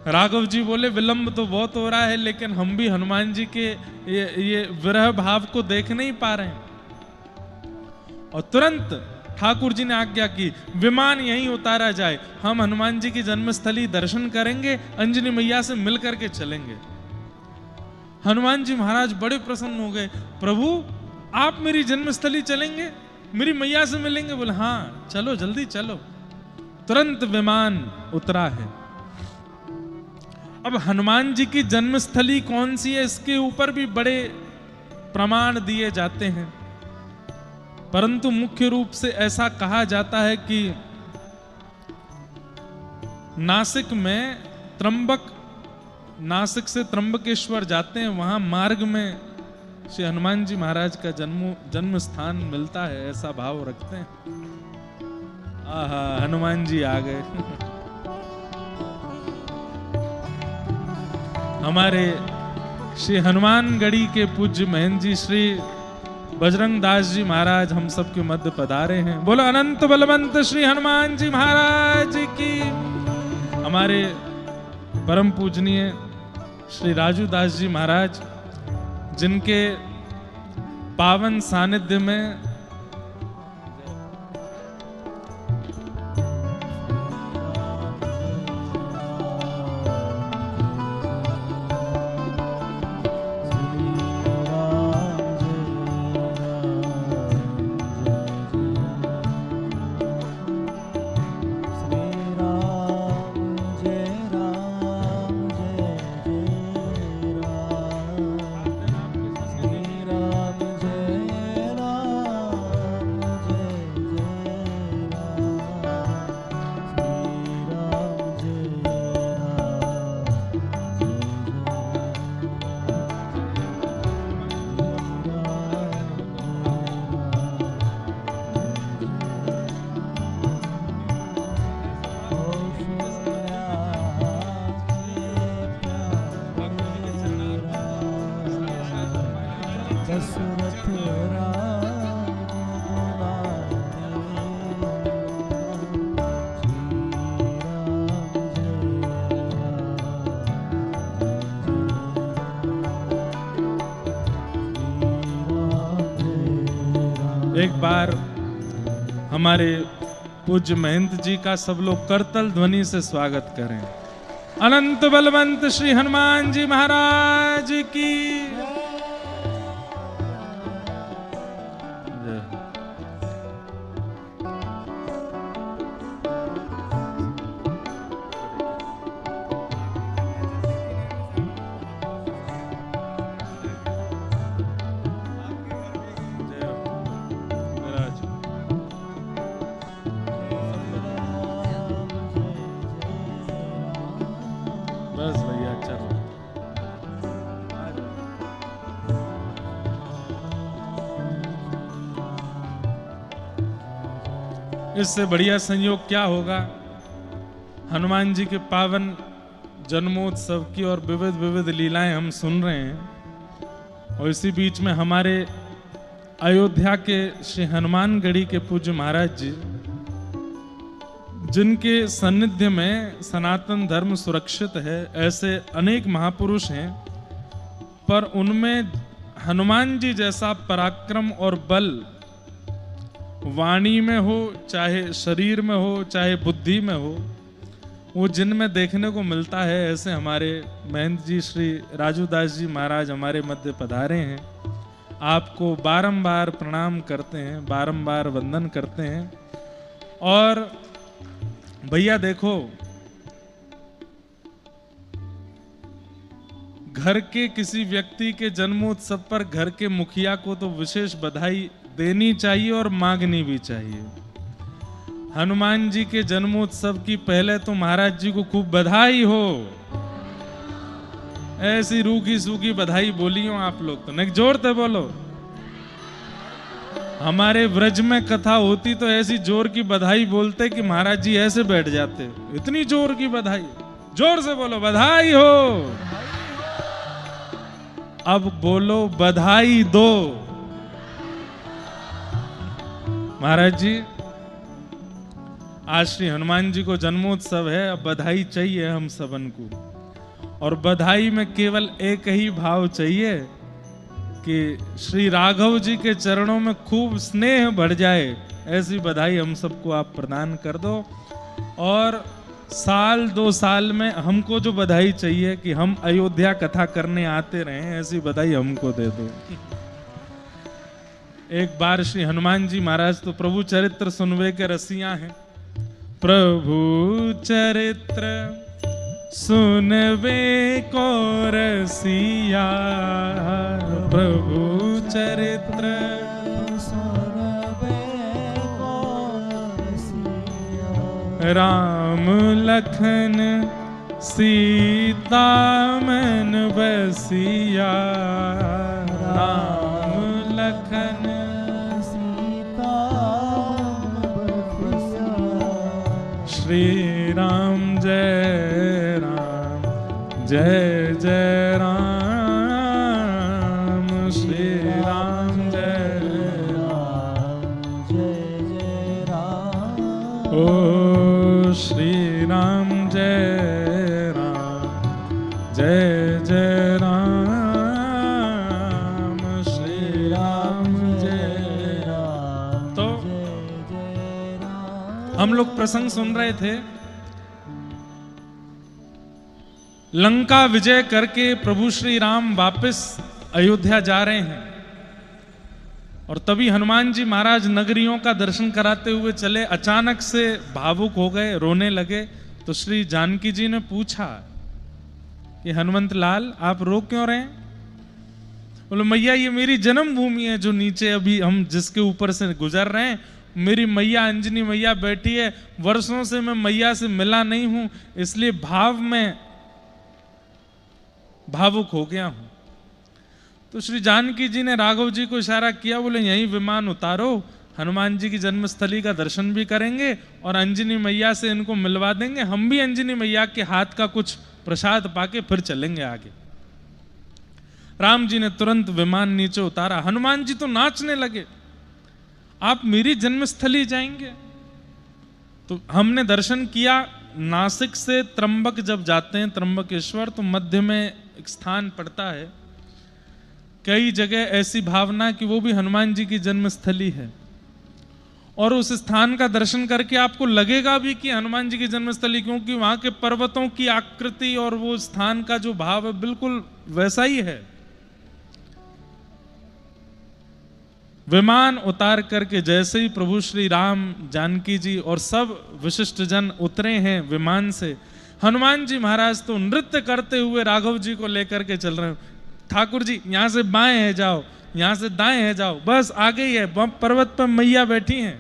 राघव जी बोले, विलंब तो बहुत हो रहा है, लेकिन हम भी हनुमान जी के ये विरह भाव को देख नहीं पा रहे हैं। और तुरंत ठाकुर जी ने आज्ञा की, विमान यहीं उतारा जाए, हम हनुमान जी की जन्मस्थली दर्शन करेंगे, अंजनी मैया से मिल करके चलेंगे। हनुमान जी महाराज बड़े प्रसन्न हो गए, प्रभु आप मेरी जन्मस्थली चलेंगे, मेरी मैया से मिलेंगे? बोले हाँ चलो, जल्दी चलो। तुरंत विमान उतरा है। अब हनुमान जी की जन्मस्थली कौन सी है, इसके ऊपर भी बड़े प्रमाण दिए जाते हैं, परंतु मुख्य रूप से ऐसा कहा जाता है कि नासिक से त्र्यंबकेश्वर जाते हैं, वहां मार्ग में श्री हनुमान जी महाराज का जन्म स्थान मिलता है, ऐसा भाव रखते हैं। आहा, हनुमान जी आ गए। हमारे श्री हनुमानगढ़ी के पूज्य महंत जी श्री बजरंग दास जी महाराज हम सबके मध्य पधारे हैं। बोलो अनंत बलवंत श्री हनुमान जी महाराज की। हमारे परम पूजनीय श्री राजू दास जी महाराज, जिनके पावन सानिध्य में एक बार हमारे पूज्य महंत जी का सब लोग करतल ध्वनि से स्वागत करें। अनंत बलवंत श्री हनुमान जी महाराज की। बस भैया चलो। इससे बढ़िया संयोग क्या होगा, हनुमान जी के पावन जन्मोत्सव की और विविध विविध लीलाएं हम सुन रहे हैं। और इसी बीच में हमारे अयोध्या के श्री हनुमानगढ़ी के पूज्य महाराज जी, जिनके सानिध्य में सनातन धर्म सुरक्षित है, ऐसे अनेक महापुरुष हैं, पर उनमें हनुमान जी जैसा पराक्रम और बल वाणी में हो, चाहे शरीर में हो, चाहे बुद्धि में हो, वो जिनमें देखने को मिलता है, ऐसे हमारे महंत जी श्री राजूदास जी महाराज हमारे मध्य पधारे हैं। आपको बारंबार प्रणाम करते हैं, बारंबार वंदन करते हैं। और भैया देखो, घर के किसी व्यक्ति के जन्मोत्सव पर घर के मुखिया को तो विशेष बधाई देनी चाहिए और मांगनी भी चाहिए। हनुमान जी के जन्मोत्सव की पहले तो महाराज जी को खूब बधाई हो। ऐसी रूखी सूखी बधाई बोली हो आप लोग तो नहीं, जोरते बोलो। हमारे व्रज में कथा होती तो ऐसी जोर की बधाई बोलते कि महाराज जी ऐसे बैठ जाते। इतनी जोर की बधाई, जोर से बोलो बधाई हो। अब बोलो बधाई दो। महाराज जी, आज श्री हनुमान जी को जन्मोत्सव है, अब बधाई चाहिए हम सबन को। और बधाई में केवल एक ही भाव चाहिए कि श्री राघव जी के चरणों में खूब स्नेह बढ़ जाए, ऐसी बधाई हम सबको आप प्रदान कर दो। और साल 2 साल में हमको जो बधाई चाहिए कि हम अयोध्या कथा करने आते रहे, ऐसी बधाई हमको दे दो। एक बार श्री हनुमान जी महाराज तो प्रभु चरित्र सुनवे के रसिया हैं। प्रभु चरित्र सुनवे को रसिया, प्रभु चरित्र सुनवे को रसिया। राम लखन सीता मन बसिया, राम लखन सीता बसिया। श्री राम जय राम, जय जय राम, श्री राम जय राम, जय जय राम। ओ श्री राम जय राम, जय जय राम, श्री राम जय राम। तो हम लोग प्रसंग सुन रहे थे, लंका विजय करके प्रभु श्री राम वापस अयोध्या जा रहे हैं। और तभी हनुमान जी महाराज नगरियों का दर्शन कराते हुए चले, अचानक से भावुक हो गए, रोने लगे। तो श्री जानकी जी ने पूछा कि हनुमंत लाल आप रो क्यों रहे हैं? बोले मैया ये मेरी जन्मभूमि है, जो नीचे अभी हम जिसके ऊपर से गुजर रहे हैं। मेरी मैया अंजनी मैया बैठी है, वर्षों से मैं मैया से मिला नहीं हूं, इसलिए भाव में भावुक हो गया हूं। तो श्री जानकी जी ने राघव जी को इशारा किया, बोले यहीं विमान उतारो, हनुमान जी की जन्मस्थली का दर्शन भी करेंगे और अंजनी मैया से इनको मिलवा देंगे। हम भी अंजनी मैया के हाथ का कुछ प्रसाद पाके फिर चलेंगे आगे। राम जी ने तुरंत विमान नीचे उतारा। हनुमान जी तो नाचने लगे, आप मेरी जन्मस्थली जाएंगे? तो हमने दर्शन किया, नासिक से त्र्यंबक जब जाते हैं, त्र्यंबकेश्वर, तो मध्य में एक स्थान पड़ता है। कई जगह ऐसी भावना कि वो भी हनुमान जी की जन्मस्थली है, और उस स्थान का दर्शन करके आपको लगेगा भी कि हनुमान जी की जन्मस्थली, क्योंकि वहां के पर्वतों की आकृति और वो स्थान का जो भाव है बिल्कुल वैसा ही है। विमान उतार करके जैसे ही प्रभु श्री राम, जानकी जी और सब विशिष्ट जन उतरे हैं विमान से, हनुमान जी महाराज तो नृत्य करते हुए राघव जी को लेकर के चल रहे हैं। ठाकुर जी यहां से बाएं है जाओ, यहां से दाएं है जाओ, बस आगे ही है, पर्वत पर मैया बैठी हैं,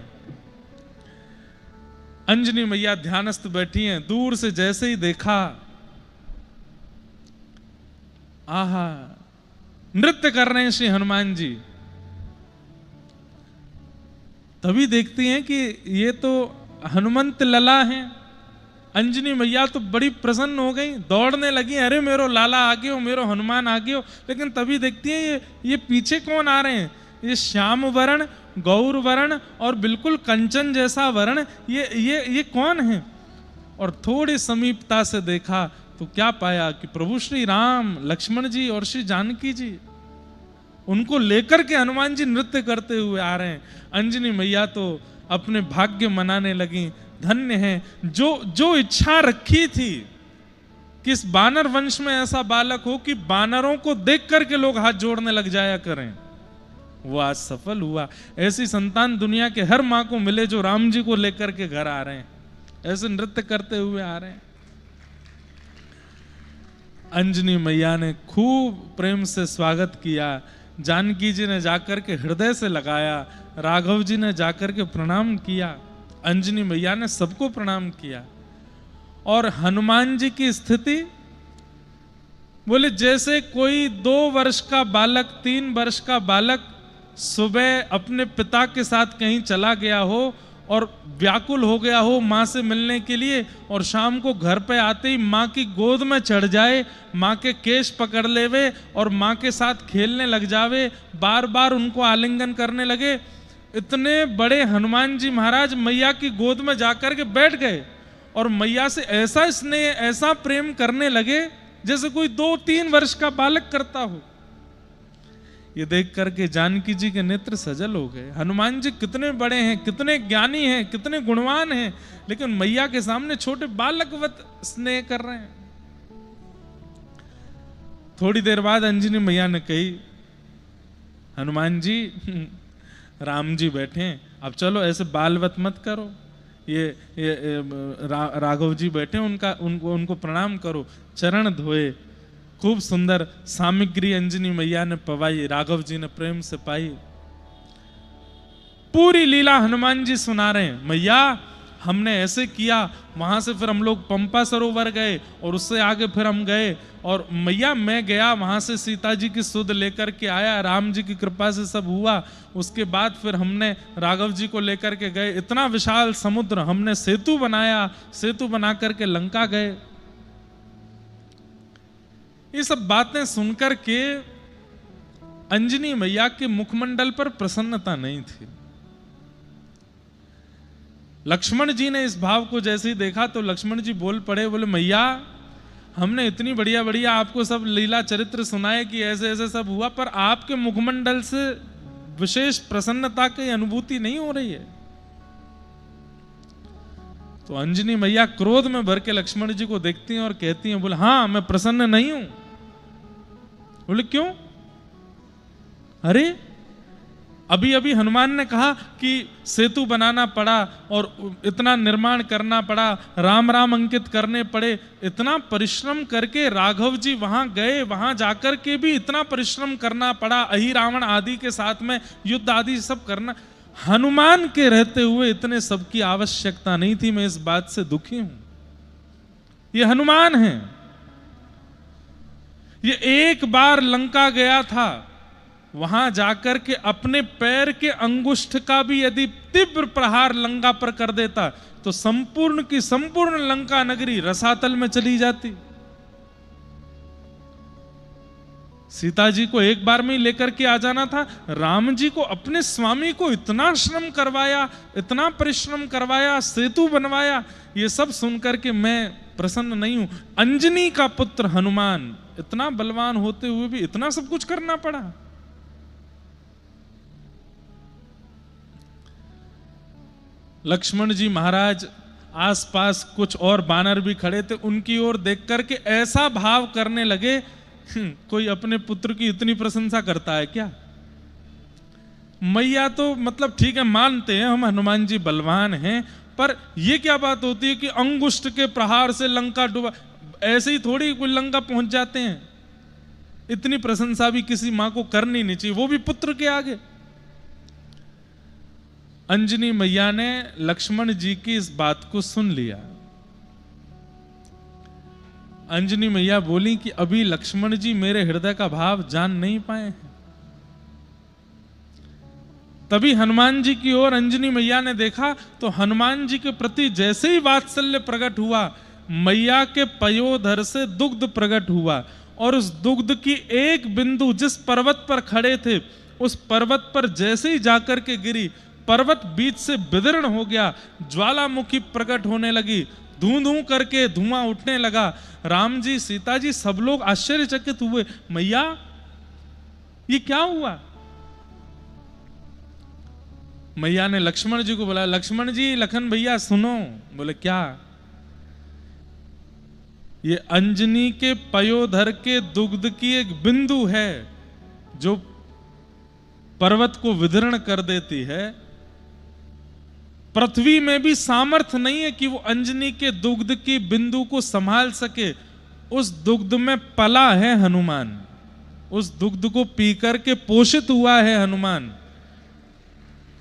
अंजनी मैया ध्यानस्थ बैठी हैं। दूर से जैसे ही देखा, आहा, नृत्य कर रहे हैं श्री हनुमान जी। तभी देखती हैं कि ये तो हनुमंत लला हैं, अंजनी मैया तो बड़ी प्रसन्न हो गई, दौड़ने लगी, अरे मेरो लाला आ गए हो, मेरो हनुमान आ गए हो। लेकिन तभी देखती है ये पीछे कौन आ रहे हैं, ये श्याम वर्ण, गौर वर्ण और बिल्कुल कंचन जैसा वर्ण, ये कौन है। और थोड़ी समीपता से देखा तो क्या पाया कि प्रभु श्री राम, लक्ष्मण जी और श्री जानकी जी, उनको लेकर के हनुमान जी नृत्य करते हुए आ रहे हैं। अंजनी मैया तो अपने भाग्य मनाने लगी, धन्य है जो इच्छा रखी थी कि इस बानर वंश में ऐसा बालक हो कि बानरों को देख करके लोग हाथ जोड़ने लग जाया करें, वो आज सफल हुआ। ऐसी संतान दुनिया के हर माँ को मिले जो राम जी को लेकर के घर आ रहे हैं, ऐसे नृत्य करते हुए आ रहे हैं। अंजनी मैया ने खूब प्रेम से स्वागत किया, जानकी जी ने जाकर के हृदय से लगाया, राघव जी ने जाकर के प्रणाम किया, अंजनी मैया ने सबको प्रणाम किया। और हनुमान जी की स्थिति बोले जैसे कोई 2 वर्ष का बालक, 3 वर्ष का बालक सुबह अपने पिता के साथ कहीं चला गया हो और व्याकुल हो गया हो माँ से मिलने के लिए, और शाम को घर पे आते ही माँ की गोद में चढ़ जाए, माँ के केश पकड़ लेवे और माँ के साथ खेलने लग जावे, बार बार उनको आलिंगन करने लगे। इतने बड़े हनुमान जी महाराज मैया की गोद में जाकर के बैठ गए और मैया से ऐसा स्नेह, ऐसा प्रेम करने लगे जैसे कोई 2-3 वर्ष का बालक करता हो। ये देख करके जानकी जी के नेत्र सजल हो गए। हनुमान जी कितने बड़े हैं, कितने ज्ञानी हैं, कितने गुणवान हैं, लेकिन मैया के सामने छोटे बालकवत स्नेह कर रहे हैं। थोड़ी देर बाद अंजनी मैया ने कही, हनुमान जी, राम जी बैठे हैं, अब चलो ऐसे बालवत मत करो, ये राघव जी बैठे, उनको प्रणाम करो, चरण धोए। खूब सुंदर सामग्री अंजनी मैया ने पवाई, राघव जी ने प्रेम से पाई। पूरी लीला हनुमान जी सुना रहे हैं, मैया हमने ऐसे किया, वहां से फिर हम लोग पंपा सरोवर गए और उससे आगे फिर हम गए, और मैया मैं गया वहां से सीता जी की सुध लेकर के आया, राम जी की कृपा से सब हुआ। उसके बाद फिर हमने राघव जी को लेकर के गए, इतना विशाल समुद्र, हमने सेतु बनाया, सेतु बना करके लंका गए। ये सब बातें सुनकर के अंजनी मैया के मुखमंडल पर प्रसन्नता नहीं थी। लक्ष्मण जी ने इस भाव को जैसे ही देखा तो लक्ष्मण जी बोल पड़े, बोले मैया हमने इतनी बढ़िया बढ़िया आपको सब लीला चरित्र सुनाए कि ऐसे ऐसे सब हुआ, पर आपके मुखमंडल से विशेष प्रसन्नता की अनुभूति नहीं हो रही है। तो अंजनी मैया क्रोध में भर के लक्ष्मण जी को देखती हैं और कहती हैं, बोले हाँ मैं प्रसन्न नहीं हूं। बोले क्यों? अरे अभी अभी हनुमान ने कहा कि सेतु बनाना पड़ा और इतना निर्माण करना पड़ा, राम राम अंकित करने पड़े, इतना परिश्रम करके राघव जी वहां गए, वहां जाकर के भी इतना परिश्रम करना पड़ा, अहि रावण आदि के साथ में युद्ध आदि सब करना, हनुमान के रहते हुए इतने सब की आवश्यकता नहीं थी। मैं इस बात से दुखी हूं। ये हनुमान है, ये एक बार लंका गया था, वहां जाकर के अपने पैर के अंगुष्ठ का भी यदि तीव्र प्रहार लंका पर कर देता तो संपूर्ण की संपूर्ण लंका नगरी रसातल में चली जाती। सीता जी को एक बार में ही लेकर के आ जाना था, राम जी को अपने स्वामी को इतना श्रम करवाया, इतना परिश्रम करवाया, सेतु बनवाया, ये सब सुनकर के मैं प्रसन्न नहीं हूं। अंजनी का पुत्र हनुमान इतना बलवान होते हुए भी इतना सब कुछ करना पड़ा। लक्ष्मण जी महाराज आसपास कुछ और बानर भी खड़े थे, उनकी ओर देख करके ऐसा भाव करने लगे, कोई अपने पुत्र की इतनी प्रशंसा करता है क्या? मैया तो मतलब ठीक है मानते हैं हम हनुमान जी बलवान हैं, पर यह क्या बात होती है कि अंगुष्ठ के प्रहार से लंका डूबा, ऐसे ही थोड़ी कोई लंका पहुंच जाते हैं। इतनी प्रशंसा भी किसी मां को करनी नहीं चाहिए, वो भी पुत्र के आगे। अंजनी मैया ने लक्ष्मण जी की इस बात को सुन लिया। अंजनी मैया बोली कि अभी लक्ष्मण जी मेरे हृदय का भाव जान नहीं पाए हैं, तभी हनुमान जी की ओर अंजनी मैया ने देखा तो हनुमान जी के प्रति जैसे ही वात्सल्य प्रकट हुआ, मैया के पयोधर से दुग्ध प्रकट हुआ और उस दुग्ध की एक बिंदु जिस पर्वत पर खड़े थे उस पर्वत पर जैसे ही जाकर के गिरी, पर्वत बीच से विदीर्ण हो गया, ज्वालामुखी प्रकट होने लगी, धूं धूं करके धुआं उठने लगा। राम जी, सीता जी, सब लोग आश्चर्यचकित हुए, मैया ये क्या हुआ? मैया ने लक्ष्मण जी को बोला, लक्ष्मण जी, लखन भैया सुनो। बोले क्या? ये अंजनी के पयोधर के दुग्ध की एक बिंदु है जो पर्वत को विदीर्ण कर देती है। पृथ्वी में भी सामर्थ्य नहीं है कि वो अंजनी के दुग्ध की बिंदु को संभाल सके। उस दुग्ध में पला है हनुमान, उस दुग्ध को पीकर के पोषित हुआ है हनुमान,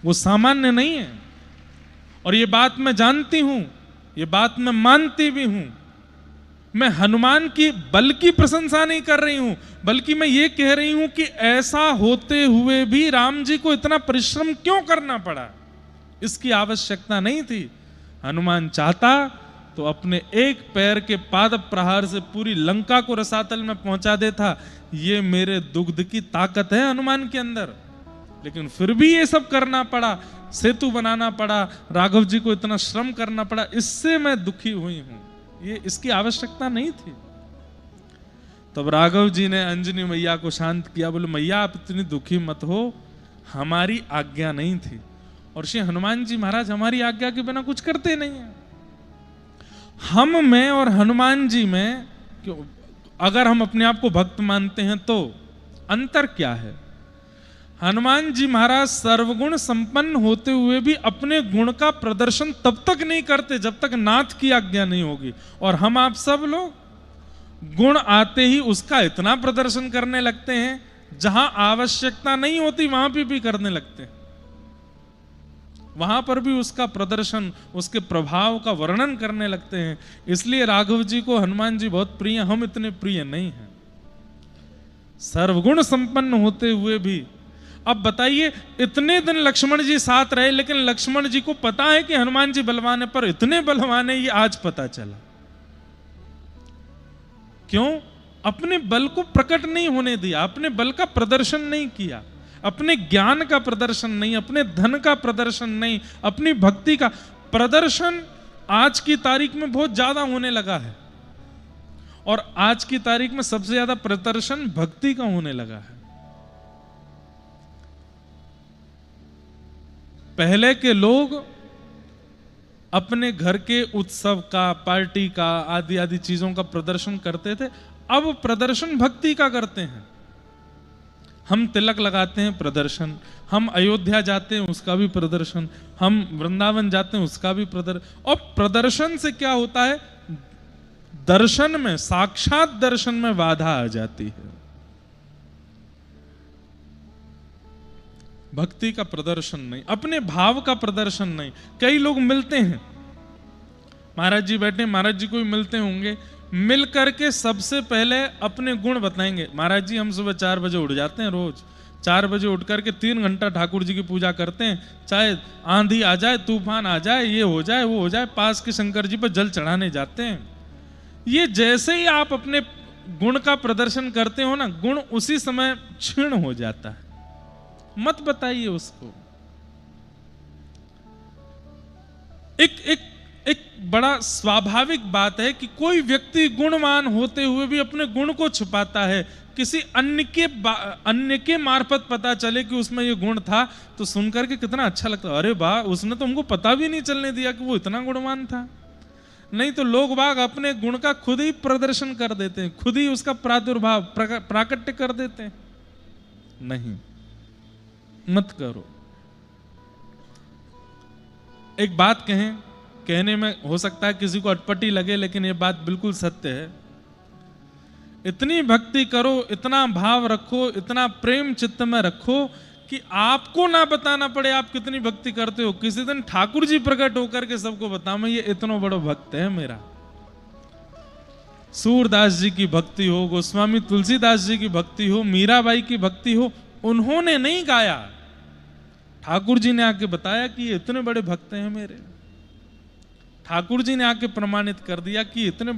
वो सामान्य नहीं है। और ये बात मैं जानती हूं, ये बात मैं मानती भी हूं। मैं हनुमान की बल की प्रशंसा नहीं कर रही हूं, बल्कि मैं ये कह रही हूं कि ऐसा होते हुए भी राम जी को इतना परिश्रम क्यों करना पड़ा? इसकी आवश्यकता नहीं थी। हनुमान चाहता तो अपने एक पैर के पाद प्रहार से पूरी लंका को रसातल में पहुंचा देता। ये मेरे दुग्ध की ताकत है हनुमान के अंदर। लेकिन फिर भी ये सब करना पड़ा, सेतु बनाना पड़ा, राघव जी को इतना श्रम करना पड़ा, इससे मैं दुखी हुई हूं। ये इसकी आवश्यकता नहीं थी। तब राघव जी ने अंजनी मैया को शांत किया, बोले मैया आप इतनी दुखी मत हो, हमारी आज्ञा नहीं थी। और श्री हनुमान जी महाराज हमारी आज्ञा के बिना कुछ करते नहीं है। हम में और हनुमान जी में अगर हम अपने आप को भक्त मानते हैं तो अंतर क्या है? हनुमान जी महाराज सर्वगुण संपन्न होते हुए भी अपने गुण का प्रदर्शन तब तक नहीं करते जब तक नाथ की आज्ञा नहीं होगी। और हम आप सब लोग गुण आते ही उसका इतना प्रदर्शन करने लगते हैं, जहां आवश्यकता नहीं होती वहां भी करने लगते हैं। वहां पर भी उसका प्रदर्शन, उसके प्रभाव का वर्णन करने लगते हैं। इसलिए राघव जी को हनुमान जी बहुत प्रिय, हम इतने प्रिय नहीं हैं। सर्वगुण संपन्न होते हुए भी। अब बताइए, इतने दिन लक्ष्मण जी साथ रहे, लेकिन लक्ष्मण जी को पता है कि हनुमान जी बलवान है, पर इतने बलवान है ये आज पता चला। क्यों? अपने बल को प्रकट नहीं होने दिया, अपने बल का प्रदर्शन नहीं किया, अपने ज्ञान का प्रदर्शन नहीं, अपने धन का प्रदर्शन नहीं, अपनी भक्ति का प्रदर्शन आज की तारीख में बहुत ज्यादा होने लगा है। और आज की तारीख में सबसे ज्यादा प्रदर्शन भक्ति का होने लगा है। पहले के लोग अपने घर के उत्सव का, पार्टी का, आदि आदि चीजों का प्रदर्शन करते थे। अब प्रदर्शन भक्ति का करते हैं। हम तिलक लगाते हैं, प्रदर्शन। हम अयोध्या जाते हैं, उसका भी प्रदर्शन। हम वृंदावन जाते हैं, उसका भी प्रदर्शन। और प्रदर्शन से क्या होता है? दर्शन में, साक्षात दर्शन में बाधा आ जाती है। भक्ति का प्रदर्शन नहीं, अपने भाव का प्रदर्शन नहीं। कई लोग मिलते हैं, महाराज जी बैठे, महाराज जी को भी मिलते होंगे, मिल करके सबसे पहले अपने गुण बताएंगे। महाराज जी हम सुबह 4 बजे उठ जाते हैं, रोज 4 बजे उठ करके 3 घंटा ठाकुर जी की पूजा करते हैं, चाहे आंधी आ जाए, तूफान आ जाए, ये हो जाए, वो हो जाए, पास के शंकर जी पर जल चढ़ाने जाते हैं। ये जैसे ही आप अपने गुण का प्रदर्शन करते हो ना, गुण उसी समय क्षीण हो जाता है। मत बताइए उसको। एक बड़ा स्वाभाविक बात है कि कोई व्यक्ति गुणवान होते हुए भी अपने गुण को छुपाता है। किसी अन्य के मार्फत पता चले कि उसमें ये गुण था तो सुनकर के कितना अच्छा लगता है। अरे वाह, उसने तो हमको पता भी नहीं चलने दिया कि वो इतना गुणवान था। नहीं तो लोग बाग अपने गुण का खुद ही प्रदर्शन कर देते हैं, खुद ही उसका प्रादुर्भाव प्राकट्य कर देते हैं। नहीं, मत करो। एक बात कहने में हो सकता है किसी को अटपटी लगे, लेकिन ये बात बिल्कुल सत्य है। इतनी भक्ति करो, इतना भाव रखो, इतना प्रेम चित्त में रखो कि आपको ना बताना पड़े आप कितनी भक्ति करते हो। किसी दिन ठाकुर जी प्रकट होकर के सबको बताओ, मैं ये इतना बड़ा भक्त है मेरा। सूरदास जी की भक्ति हो, गोस्वामी तुलसीदास जी की भक्ति हो, मीराबाई की भक्ति हो, उन्होंने नहीं गाया, ठाकुर जी ने आके बताया कि ये इतने बड़े भक्त हैं मेरे। ठाकुर जी ने आके प्रमाणित कर दिया कि इतने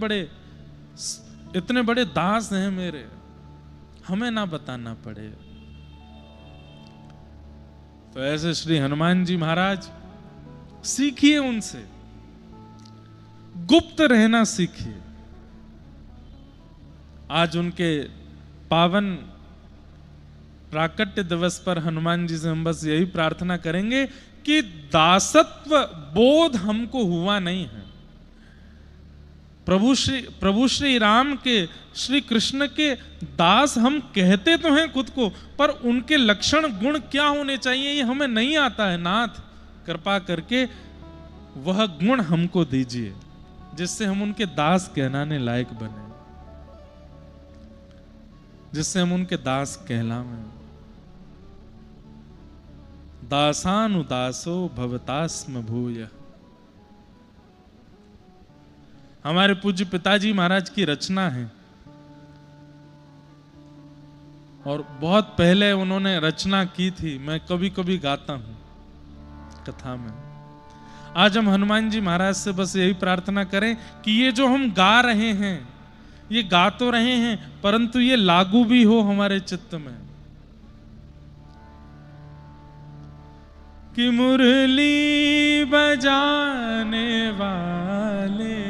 बड़े दास हैं मेरे, हमें ना बताना पड़े। तो ऐसे श्री हनुमान जी महाराज, सीखिए उनसे, गुप्त रहना सीखिए। आज उनके पावन प्राकट्य दिवस पर हनुमान जी से हम बस यही प्रार्थना करेंगे कि दासत्व बोध हमको हुआ नहीं है। प्रभु श्री राम के, श्री कृष्ण के दास हम कहते तो हैं खुद को, पर उनके लक्षण गुण क्या होने चाहिए ये हमें नहीं आता है। नाथ कृपा करके वह गुण हमको दीजिए जिससे हम उनके दास कहलाने लायक बने, जिससे हम उनके दास कहलावें। दासानुदासो भवतास्म भूय। हमारे पूज्य पिताजी महाराज की रचना है और बहुत पहले उन्होंने रचना की थी, मैं कभी कभी गाता हूं कथा में। आज हम हनुमान जी महाराज से बस यही प्रार्थना करें कि ये जो हम गा रहे हैं, ये गा तो रहे हैं परंतु ये लागू भी हो हमारे चित्त में। कि मुरली बजाने वाले,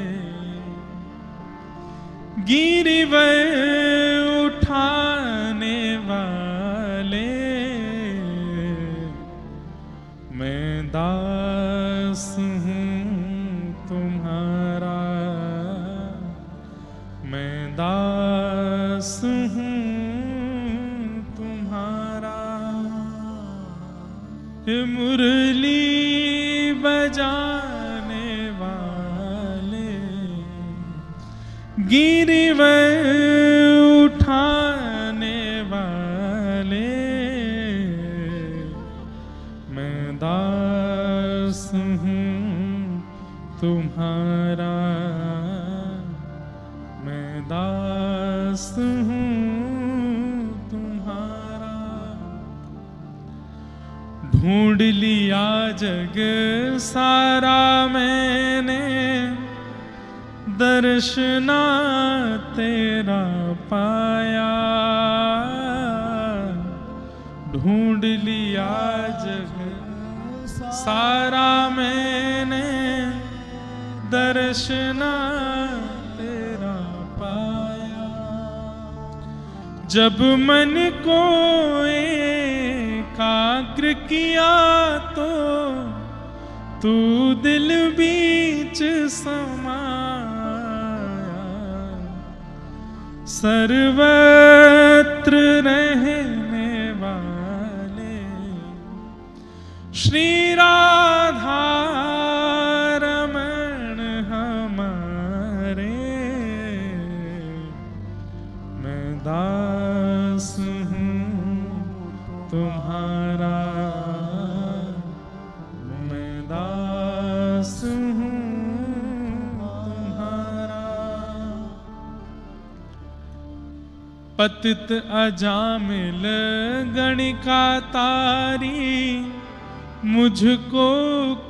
गिरिवर उठाने वाले, मैं दास हूँ तुम्हारा, मैं दास हूँ तुम्हारा। हे मुरली बजाने वाले, गिरिवर उठाने वाले, मैं दास हूँ तुम्हारा, मैं दास हूँ तुम्हारा। ढूंढ लिया जग सारा मैंने, दर्शना तेरा पाया। ढूंढ लिया जग सारा मैंने, दर्शना तेरा पाया। जब मन को एकाग्र किया तो तू दिल बीच समाया। सर्वत्र रहने वाले श्री राधा रमण हमारे, मैं दास हूँ तुम्हारा, मैं दास हूँ तुम्हारा। पतित अजामिल गणिका तारी, मुझको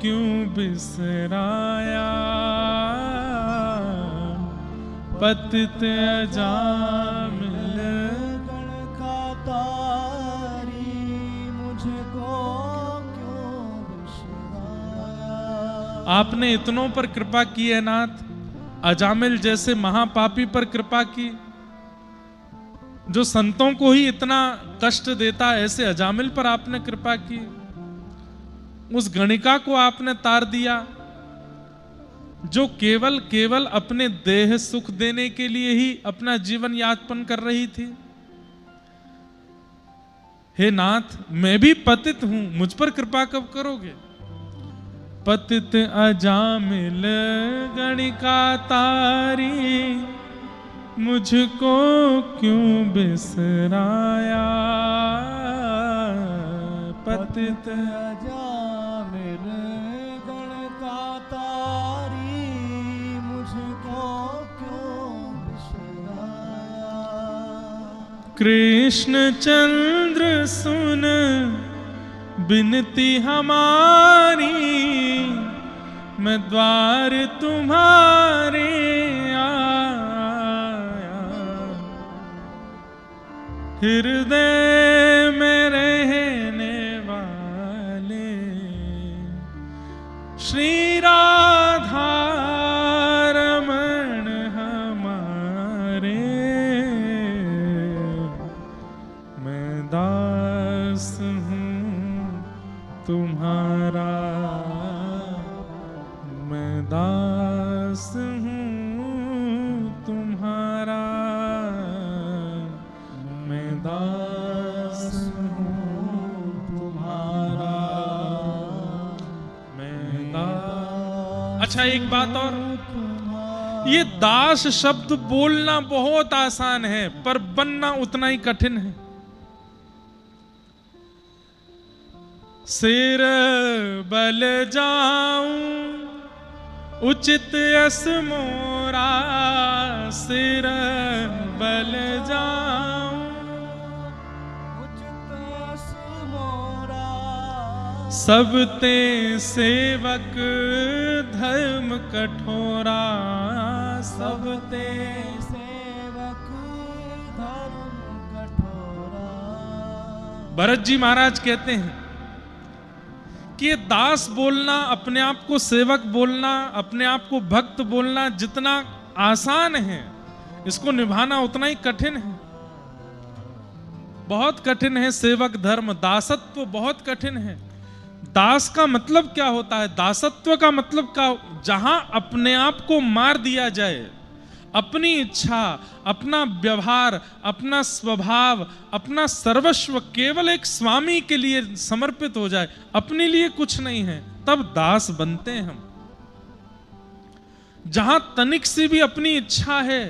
क्यों बिसराया। पतित अजामिल गणिका तारी, मुझको क्यों बिसराया। आपने इतनों पर कृपा की है नाथ, अजामिल जैसे महापापी पर कृपा की, जो संतों को ही इतना कष्ट देता है, ऐसे अजामिल पर आपने कृपा की। उस गणिका को आपने तार दिया जो केवल अपने देह सुख देने के लिए ही अपना जीवन यापन कर रही थी। हे नाथ, मैं भी पतित हूं, मुझ पर कृपा कब करोगे। पतित अजामिल गणिका तारी, मुझको क्यों बिसराया। पतित अजामिल गणिका तारी, मुझको क्यों बिसराया। कृष्ण चंद्र सुन बिनती हमारी मैं द्वार तुम्हारे आया, हृदय में रहने वाले श्री राधा रमण हमारे, मैं दास हूँ तुम्हारा, मैं दास हूँ तुम्हारा, मैं दास हूँ तुम्हारा, मैं दास। अच्छा, एक बात और, ये दास शब्द बोलना बहुत आसान है पर बनना उतना ही कठिन है। सिर बल जाऊं उचित यस मोरा, सिर बल जाऊं उचित यस मोरा, सब ते सेवक धर्म कठोरा, सब ते सेवक धर्म कठोरा। भरत जी महाराज कहते हैं कि ये दास बोलना, अपने आप को सेवक बोलना, अपने आप को भक्त बोलना जितना आसान है, इसको निभाना उतना ही कठिन है। बहुत कठिन है सेवक धर्म, दासत्व बहुत कठिन है। दास का मतलब क्या होता है? दासत्व का मतलब क्या? जहां अपने आप को मार दिया जाए, अपनी इच्छा, अपना व्यवहार, अपना स्वभाव, अपना सर्वस्व केवल एक स्वामी के लिए समर्पित हो जाए, अपने लिए कुछ नहीं है, तब दास बनते हैं हम। जहां तनिक सी भी अपनी इच्छा है,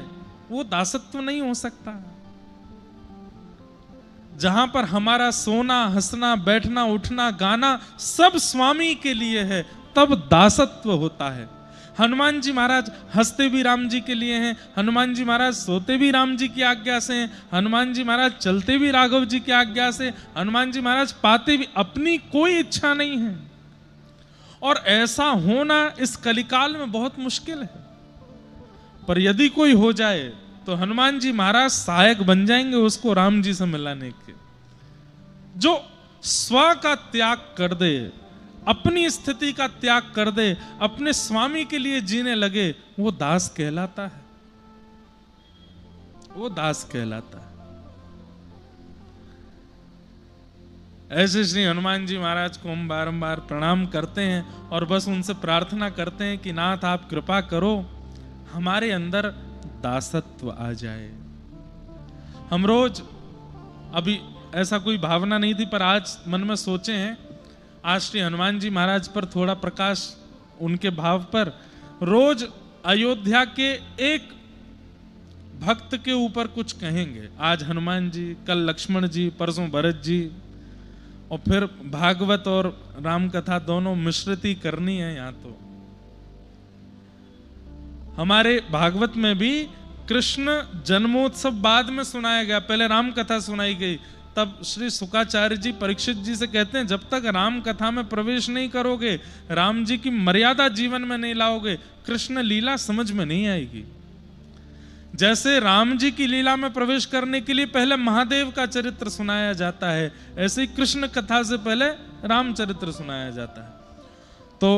वो दासत्व नहीं हो सकता। जहां पर हमारा सोना, हंसना, बैठना, उठना, गाना सब स्वामी के लिए है, तब दासत्व होता है। हनुमान जी महाराज हंसते भी राम जी के लिए हैं, हनुमान जी महाराज सोते भी राम जी की आज्ञा से हैं, हनुमान जी महाराज चलते भी राघव जी की आज्ञा से, हनुमान जी महाराज पाते भी, अपनी कोई इच्छा नहीं है। और ऐसा होना इस कलिकाल में बहुत मुश्किल है, पर यदि कोई हो जाए तो हनुमान जी महाराज सहायक बन जाएंगे उसको राम जी से मिलाने के। जो स्व का त्याग कर दे, अपनी स्थिति का त्याग कर दे, अपने स्वामी के लिए जीने लगे, वो दास कहलाता है, वो दास कहलाता है। ऐसे श्री हनुमान जी महाराज को हम बारंबार प्रणाम करते हैं और बस उनसे प्रार्थना करते हैं कि नाथ आप कृपा करो, हमारे अंदर दासत्व आ जाए। हम रोज, अभी ऐसा कोई भावना नहीं थी पर आज मन में सोचे हैं, आज श्री हनुमान जी महाराज पर थोड़ा प्रकाश, उनके भाव पर, रोज अयोध्या के एक भक्त के ऊपर कुछ कहेंगे। आज हनुमान जी, कल लक्ष्मण जी, परसों भरत जी, और फिर भागवत और राम कथा दोनों मिश्रित ही करनी है। यहाँ तो हमारे भागवत में भी कृष्ण जन्मोत्सव बाद में सुनाया गया, पहले राम कथा सुनाई गई। तब श्री शुकाचार्य जी परीक्षित जी से कहते हैं, जब तक राम कथा में प्रवेश नहीं करोगे, राम जी की मर्यादा जीवन में नहीं लाओगे, कृष्ण लीला समझ में नहीं आएगी। जैसे राम जी की लीला में प्रवेश करने के लिए पहले महादेव का चरित्र सुनाया जाता है, ऐसे ही कृष्ण कथा से पहले राम चरित्र सुनाया जाता है। तो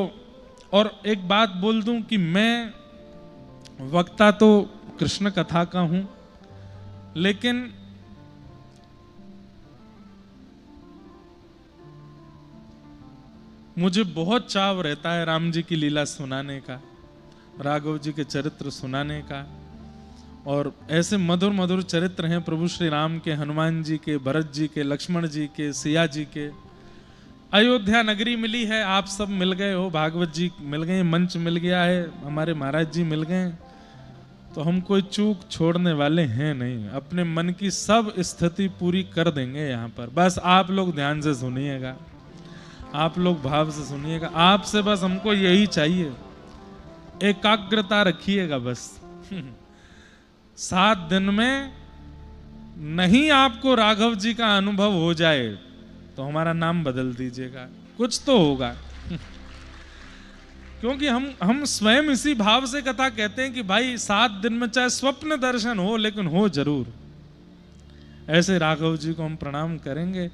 और एक बात बोल दूं कि मैं वक्ता तो कृष्ण कथा का हूं, लेकिन मुझे बहुत चाव रहता है राम जी की लीला सुनाने का, राघव जी के चरित्र सुनाने का। और ऐसे मधुर मधुर चरित्र हैं प्रभु श्री राम के, हनुमान जी के, भरत जी के, लक्ष्मण जी के, सिया जी के। अयोध्या नगरी मिली है, आप सब मिल गए हो, भागवत जी मिल गए, मंच मिल गया है, हमारे महाराज जी मिल गए, तो हम कोई चूक छोड़ने वाले हैं नहीं। अपने मन की सब स्थिति पूरी कर देंगे यहाँ पर। बस आप लोग ध्यान से सुनिएगा, आप लोग भाव से सुनिएगा। आपसे बस हमको यही चाहिए, एकाग्रता रखिएगा बस। 7 दिन में नहीं आपको राघव जी का अनुभव हो जाए तो हमारा नाम बदल दीजिएगा, कुछ तो होगा। क्योंकि हम स्वयं इसी भाव से कथा कहते हैं कि भाई 7 दिन में चाहे स्वप्न दर्शन हो लेकिन हो जरूर। ऐसे राघव जी को हम प्रणाम करेंगे।